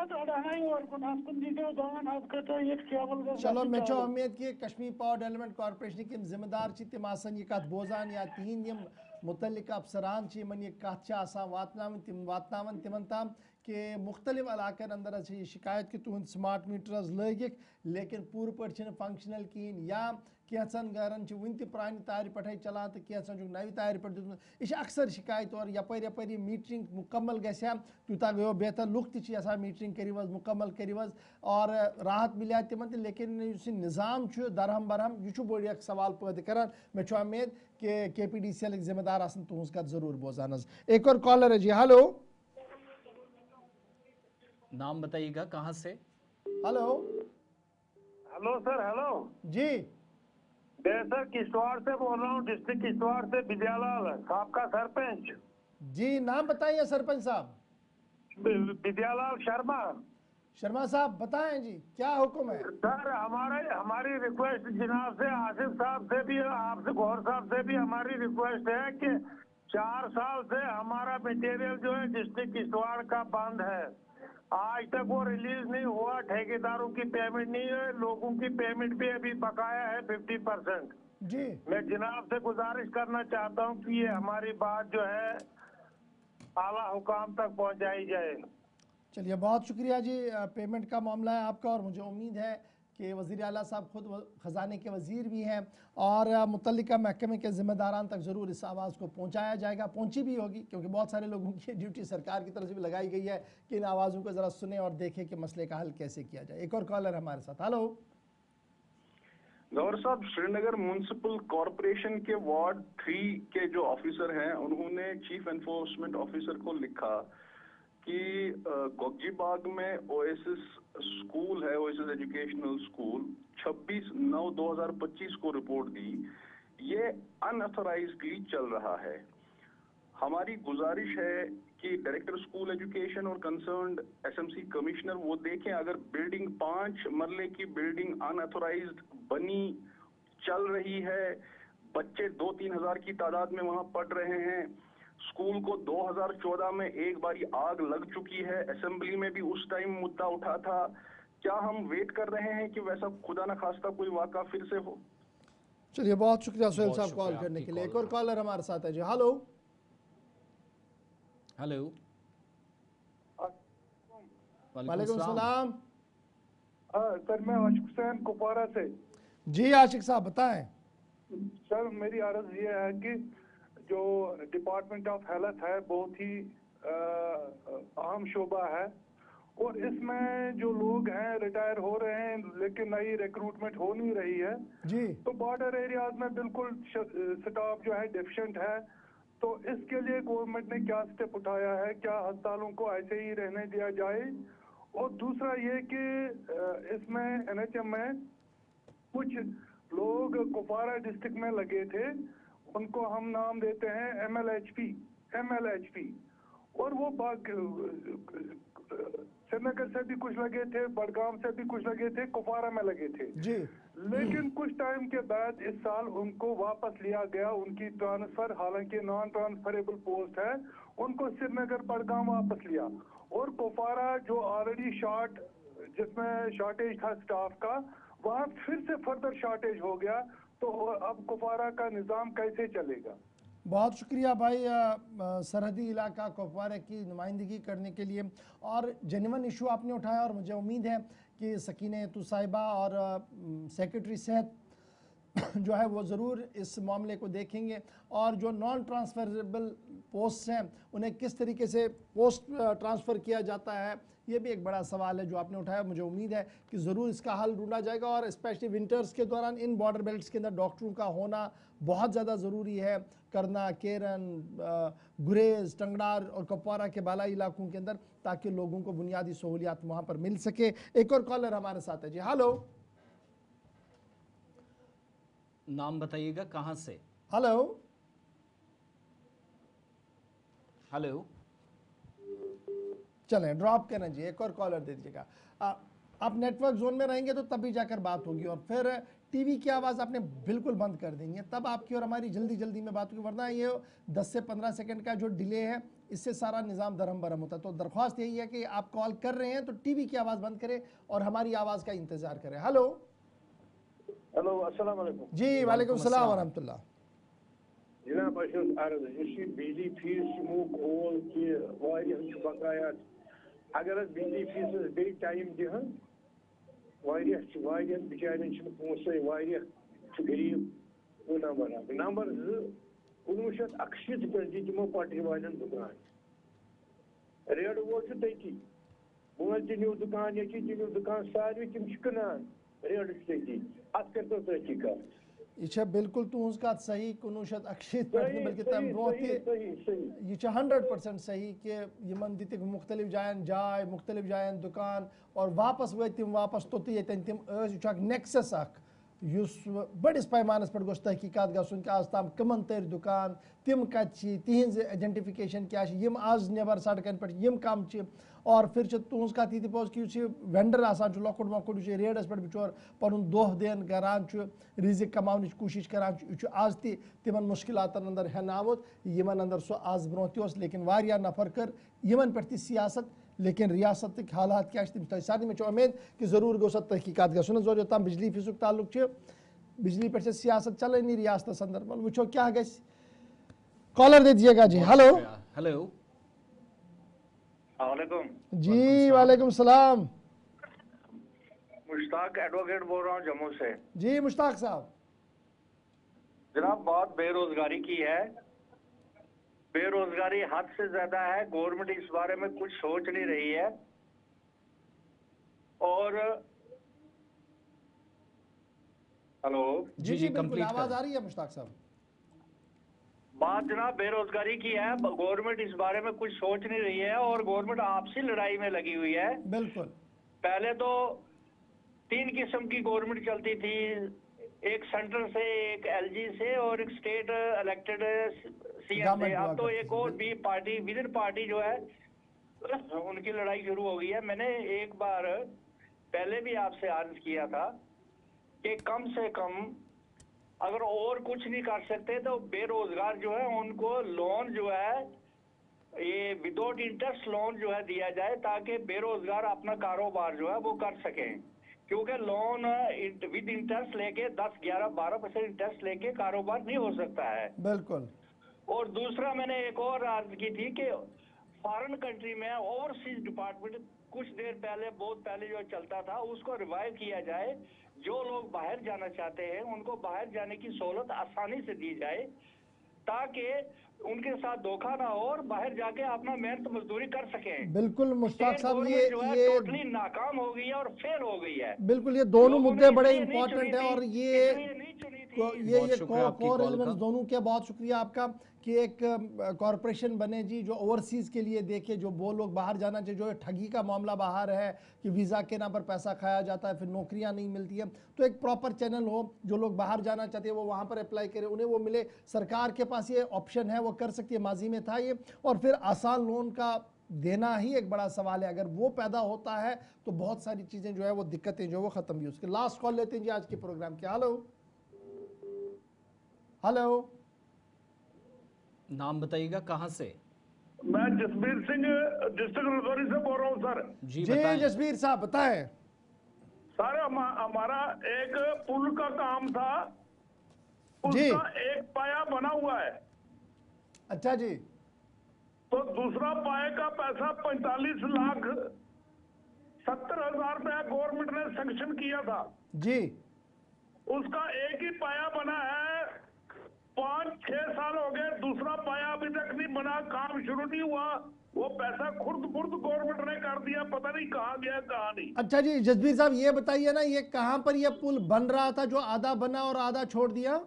और कुन हस कुन दीजिए दान हस कतो ये केबल चलो मे उम्मीद कि कश्मीर पावर डेवलपमेंट कॉर्पोरेशन के जिम्मेदार तम आसान यह कत बोजान या तिहंद यम मुतल्लिक अफसरान यमन यह कत वातनावन तिम वातनावन तिमन ताम कि मुख्तलिफ इलाकन अंदर ये शिकायत कि तुहद स्मार्ट मीटर लगिक लेकिन पूर पे फंक्शनल कहें या कैंसन गरन वन प्रान तार पे चलान तो कैंसन नव तार पे दिखुत यह अक्सर शिकायत और यपर यपर मीटरिंग मुकम्मल गया तूता गो बेहतर लुक तसा मीटरिंग करिव मुकम्मल करिव और राहत मिले तिमन लेकिन निज़ाम दरहम बरहम यह बोड़ सवाल पैदा करान मे उम्मीद कि KPDCL जिम्मेदार आसन तुहज कत जरूर बोजान। एक और कॉलर है जी। हेलो नाम बताइएगा कहाँ से? हेलो हेलो सर हेलो जी मैं सर किश्तवाड़ से बोल रहा हूँ, डिस्ट्रिक्ट किश्तवाड़ से विद्यालाल आपका सरपंच। जी नाम बताइए सरपंच साहब। विद्यालाल शर्मा। शर्मा साहब बताएं जी क्या हुक्म है? सर हमारी रिक्वेस्ट जनाब से आसिफ साहब से भी आपसे गौर साहब से भी हमारी रिक्वेस्ट है कि 4 साल से हमारा मटेरियल जो है डिस्ट्रिक्ट किश्तवाड़ का बंद है, आज तक वो रिलीज नहीं हुआ, ठेकेदारों की पेमेंट नहीं है, लोगों की पेमेंट भी अभी बकाया है 50%। जी मैं जनाब से गुजारिश करना चाहता हूँ कि ये हमारी बात जो है आला हुकाम तक पहुँचाई जाए। चलिए बहुत शुक्रिया जी। पेमेंट का मामला है आपका और मुझे उम्मीद है कि वज़ीर आला साहब खुद ख़जाने के वज़ीर भी हैं और मुतल्लिका महकमे के ज़िम्मेदारान तक ज़रूर इस आवाज़ को पहुँचाया जाएगा, पहुँची भी होगी क्योंकि बहुत सारे लोगों की ड्यूटी सरकार की तरफ से भी लगाई गई है कि इन आवाज़ों को ज़रा सुने और देखें कि मसले का हल कैसे किया जाए। एक और कॉलर हमारे साथ। हेलो गौर साहब, श्रीनगर म्यूनिसिपल कॉरपोरेशन के वार्ड 3 के जो ऑफिसर हैं उन्होंने चीफ एनफोर्समेंट ऑफिसर को लिखा कि गोगजीबाग में ओएसिस स्कूल है, ओएसिस एजुकेशनल स्कूल 26/9/2025 को रिपोर्ट दी, ये अनऑथराइज्डली चल रहा है। हमारी गुजारिश है कि डायरेक्टर स्कूल एजुकेशन और कंसर्न्ड एसएमसी कमिश्नर वो देखें, अगर बिल्डिंग 5 मरले की बिल्डिंग अनऑथराइज्ड बनी चल रही है, बच्चे 2-3 हजार की तादाद में वहां पढ़ रहे हैं, स्कूल को 2014 में एक बारी आग लग चुकी है, असेंबली में भी उस टाइम मुद्दा उठा था, क्या हम वेट कर रहे हैं कि वैसा खुदा न खास्ता कोई वाक़ा फिर से हो? चलिए बहुत शुक्रिया सोहेल साहब कॉल करने के लिए। एक और कॉलर हमारे साथ है जी। हेलो हेलो वालेकुम सलाम। सर मैं आशिक हुसैन कुपवारा से। जी आशिक साहब बताएं। सर मेरी अर्ज ये है कि जो डिपार्टमेंट ऑफ हेल्थ है बहुत ही अहम शोबा है और इसमें जो लोग हैं रिटायर हो रहे हैं लेकिन नई रिक्रूटमेंट हो नहीं रही है जी। तो बॉर्डर एरियाज में बिल्कुल स्टाफ जो है डेफिशिएंट है, तो इसके लिए गवर्नमेंट ने क्या स्टेप उठाया है? क्या अस्पतालों को ऐसे ही रहने दिया जाए? और दूसरा ये कि इसमें NHM में कुछ लोग कुपवारा डिस्ट्रिक्ट में लगे थे, उनको हम नाम देते हैं MLHP और वो श्रीनगर से भी कुछ लगे थे, बडगाम से भी कुछ लगे थे, कुपवारा में लगे थे जी। लेकिन कुछ टाइम के बाद इस साल उनको वापस लिया गया, उनकी ट्रांसफर हालांकि नॉन ट्रांसफरेबल पोस्ट है, उनको श्रीनगर बडगाम वापस लिया और कुपवारा जो ऑलरेडी जिसमें शॉर्टेज था स्टाफ का, वहाँ फिर से फर्दर शॉर्टेज हो गया, तो अब कुपवारा का निज़ाम कैसे चलेगा? बहुत शुक्रिया भाई सरहदी इलाका कुपवारा की नुमाइंदगी करने के लिए और जेन्युइन इशू आपने उठाया और मुझे उम्मीद है कि सकीना यतू साहिबा और सेक्रेटरी सेहत जो है वो ज़रूर इस मामले को देखेंगे और जो नॉन ट्रांसफरेबल पोस्ट हैं उन्हें किस तरीके से पोस्ट ट्रांसफ़र किया जाता है, ये भी एक बड़ा सवाल है जो आपने उठाया। मुझे उम्मीद है कि ज़रूर इसका हल ढूंढा जाएगा और स्पेशली विंटर्स के दौरान इन बॉर्डर बेल्ट्स के अंदर डॉक्टरों का होना बहुत ज़्यादा ज़रूरी है। करना, केरन, गुरेज, टंगडार और कुपवारा के बालाई इलाकों के अंदर, ताकि लोगों को बुनियादी सहूलियात वहाँ पर मिल सके। एक और कॉलर हमारे साथ है जी। हेलो, नाम बताइएगा, कहाँ से? हेलो हेलो, चलें ड्रॉप करें जी, एक और कॉलर दे दीजिएगा। आप नेटवर्क जोन में रहेंगे तो तभी जाकर बात होगी, और फिर टीवी की आवाज़ आपने बिल्कुल बंद कर देंगे, तब आपकी और हमारी जल्दी जल्दी में बात होगी, वरना ये 10 से 15 सेकंड का जो डिले है इससे सारा निज़ाम दरम बरम होता है। तो दरख्वास्त यही है कि आप कॉल कर रहे हैं तो टीवी की आवाज़ बंद करें और हमारी आवाज़ का इंतज़ार करें। हेलो हेलो, अस्सलाम वालेकुम जी। वालेकुम सलाम व रहमतुल्लाह। जनाब अर्ज बिजली फीस खोल कि बकाया, अगर बिजली फीस बे टाइम दिहन बिचारन पोसे गरीब वो नंबर 1981 पे दिमो पटरी वालन दुकान रेड वो तथी बोल नीव दुकान ये नीव दुकान सारे तम कनान रेड तथी अत कर तहकीकत। यह बिल्कुल तुज कत सही 1981 पे बल्कि तम ब्रो यह 100% सही कि यमन दित मुख्तलिफ जायन जाय, मुख्तलिफ जायन दुकान, और वापस वो तम वापस तोत यन तम यह नेक्सस बड़िस पैमानस पे गोस तहकीकात गसन कि आज तम कमन तर दुकान, तम कत तिहज आइडेंटिफिकेशन क्या यम आज नबर सड़कन पे यम कम, और फिर तुज कत यह पोज कि वेंडर आसान लकुट मकुट रेडस पे बिचोर पन दोह दिन करान रिजिक कमावन कोशिश करान, यह आज तिमन मुश्किलातन अंदर हेन आमुत यमन अंदर सो आज ब्रो तस, लेकिन वारिया नफर कर यमन पे सियासत, लेकिन रियासत हालात क्या तम सारे में उम्मीद कि ज़रूर गोस तहकीकात गसन जो तम बिजली फीसुक ताल्लुक बिजली पे सियासत चलनी रियासत अंदर वो क्या ग। कॉलर दे दीजिएगा जी। हेलो हेलो जी। वालेकुम सलाम। मुश्ताक एडवोकेट बोल रहा हूँ जम्मू से। जी मुश्ताक साहब। जनाब बात बेरोजगारी की है, बेरोजगारी हद से ज्यादा है, गवर्नमेंट इस बारे में कुछ सोच नहीं रही है। और हेलो जी जी बिल्कुल आवाज आ रही है मुश्ताक साहब। बात जनाब बेरोजगारी की है, गवर्नमेंट इस बारे में कुछ सोच नहीं रही है और गवर्नमेंट आपसी लड़ाई में लगी हुई है। बिल्कुल। पहले तो 3 किस्म की गवर्नमेंट चलती थी, एक सेंटर से, एक एलजी से और एक स्टेट इलेक्टेड सीएम से। अब तो एक और भी पार्टी विद इन पार्टी जो है उनकी लड़ाई शुरू हो गई है। मैंने एक बार पहले भी आपसे अर्ज किया था कि कम से कम अगर और कुछ नहीं कर सकते तो बेरोजगार जो है उनको लोन जो है ये विदाउट इंटरेस्ट लोन जो है दिया जाए, ताकि बेरोजगार अपना कारोबार जो है वो कर सकें, क्योंकि लोन विद इंटरेस्ट लेके 10-11-12% इंटरेस्ट लेके कारोबार नहीं हो सकता है। बिल्कुल। और दूसरा मैंने एक और अर्ज की थी कि फॉरेन कंट्री में ओवरसीज डिपार्टमेंट कुछ देर पहले, बहुत पहले जो चलता था, उसको रिवाइव किया जाए। जो लोग बाहर जाना चाहते हैं उनको बाहर जाने की सहूलत आसानी से दी जाए, ताकि उनके साथ धोखा ना हो और बाहर जाके अपना मेहनत मजदूरी कर सकें। बिल्कुल मुश्ताक साहब, ये टोटली नाकाम हो गई है और फेल हो गई है। बिल्कुल, ये दोनों मुद्दे बड़े इंपॉर्टेंट हैं और ये कोर एलिमेंट्स दोनों के। बहुत शुक्रिया आपका कि एक कॉरपोरेशन बने जी जो ओवरसीज के लिए देखे, जो वो लोग बाहर जाना चाहिए, जो ठगी का मामला बाहर है कि वीज़ा के नाम पर पैसा खाया जाता है, फिर नौकरियां नहीं मिलती हैं, तो एक प्रॉपर चैनल हो, जो लोग बाहर जाना चाहते हैं वो वहाँ पर अप्लाई करें, उन्हें वो मिले। सरकार के पास ये ऑप्शन है, वो कर सकती है, माजी में था ये। और फिर आसान लोन का देना ही एक बड़ा सवाल है, अगर वो पैदा होता है तो बहुत सारी चीज़ें जो है वो दिक्कतें जो है वो ख़त्म भी। उसके लास्ट कॉल लेते हैं जी आज के प्रोग्राम के। हेलो हेलो, नाम बताइएगा, कहाँ से? मैं जसबीर सिंह डिस्ट्रिक्ट राजौरी से बोल रहा हूँ सर। जी जसबीर साहब बताएं। सर हमारा एक पुल का काम था, उसका एक पाया बना हुआ है। अच्छा जी। तो दूसरा पाए का पैसा 45,70,000 रुपया गवर्नमेंट ने सैंक्शन किया था जी। उसका एक ही पाया 6 साल हो गए, दूसरा पाया अभी तक नहीं बना, काम शुरू नहीं हुआ, वो पैसा खुर्द बुर्द गवर्नमेंट ने कर दिया, पता नहीं कहाँ गया कहाँ नहीं। अच्छा जी जसबीर साहब ये बताइए ना, ये कहाँ पर ये पुल बन रहा था जो आधा बना और आधा छोड़ दिया?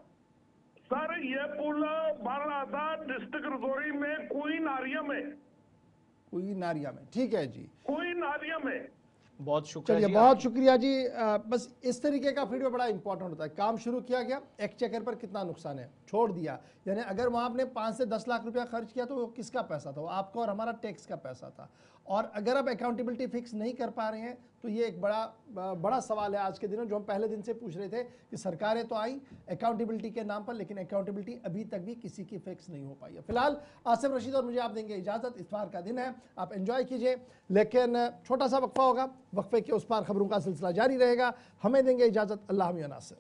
सर ये पुल बन रहा था डिस्ट्रिक्ट रजौरी में, क्वीन आरिया में। क्वीन आरिया में, ठीक है जी, क्वीन आरिया में। बहुत शुक्रिया चलिए जी, बहुत शुक्रिया जी। बस इस तरीके का फीडबैक बड़ा इंपॉर्टेंट होता है। काम शुरू किया गया, एक्सचेकर पर कितना नुकसान है, छोड़ दिया, यानी अगर वहाँ आपने 5 से 10 लाख रुपया खर्च किया तो वो किसका पैसा था? वो आपका और हमारा टैक्स का पैसा था। और अगर आप अकाउंटेबिलिटी फिक्स नहीं कर पा रहे हैं तो ये एक बड़ा सवाल है आज के दिनों, जो हम पहले दिन से पूछ रहे थे कि सरकारें तो आई अकाउंटेबिलिटी के नाम पर, लेकिन अकाउंटेबिलिटी अभी तक भी किसी की फिक्स नहीं हो पाई है। फिलहाल आसिफ रशीद और मुझे आप देंगे इजाज़त, इफ्तार का दिन है, आप एंजॉय कीजिए, लेकिन छोटा सा वक्फा होगा, वक्फे के उस पार खबरों का सिलसिला जारी रहेगा। हमें देंगे इजाज़त, अल्लाह नासिर।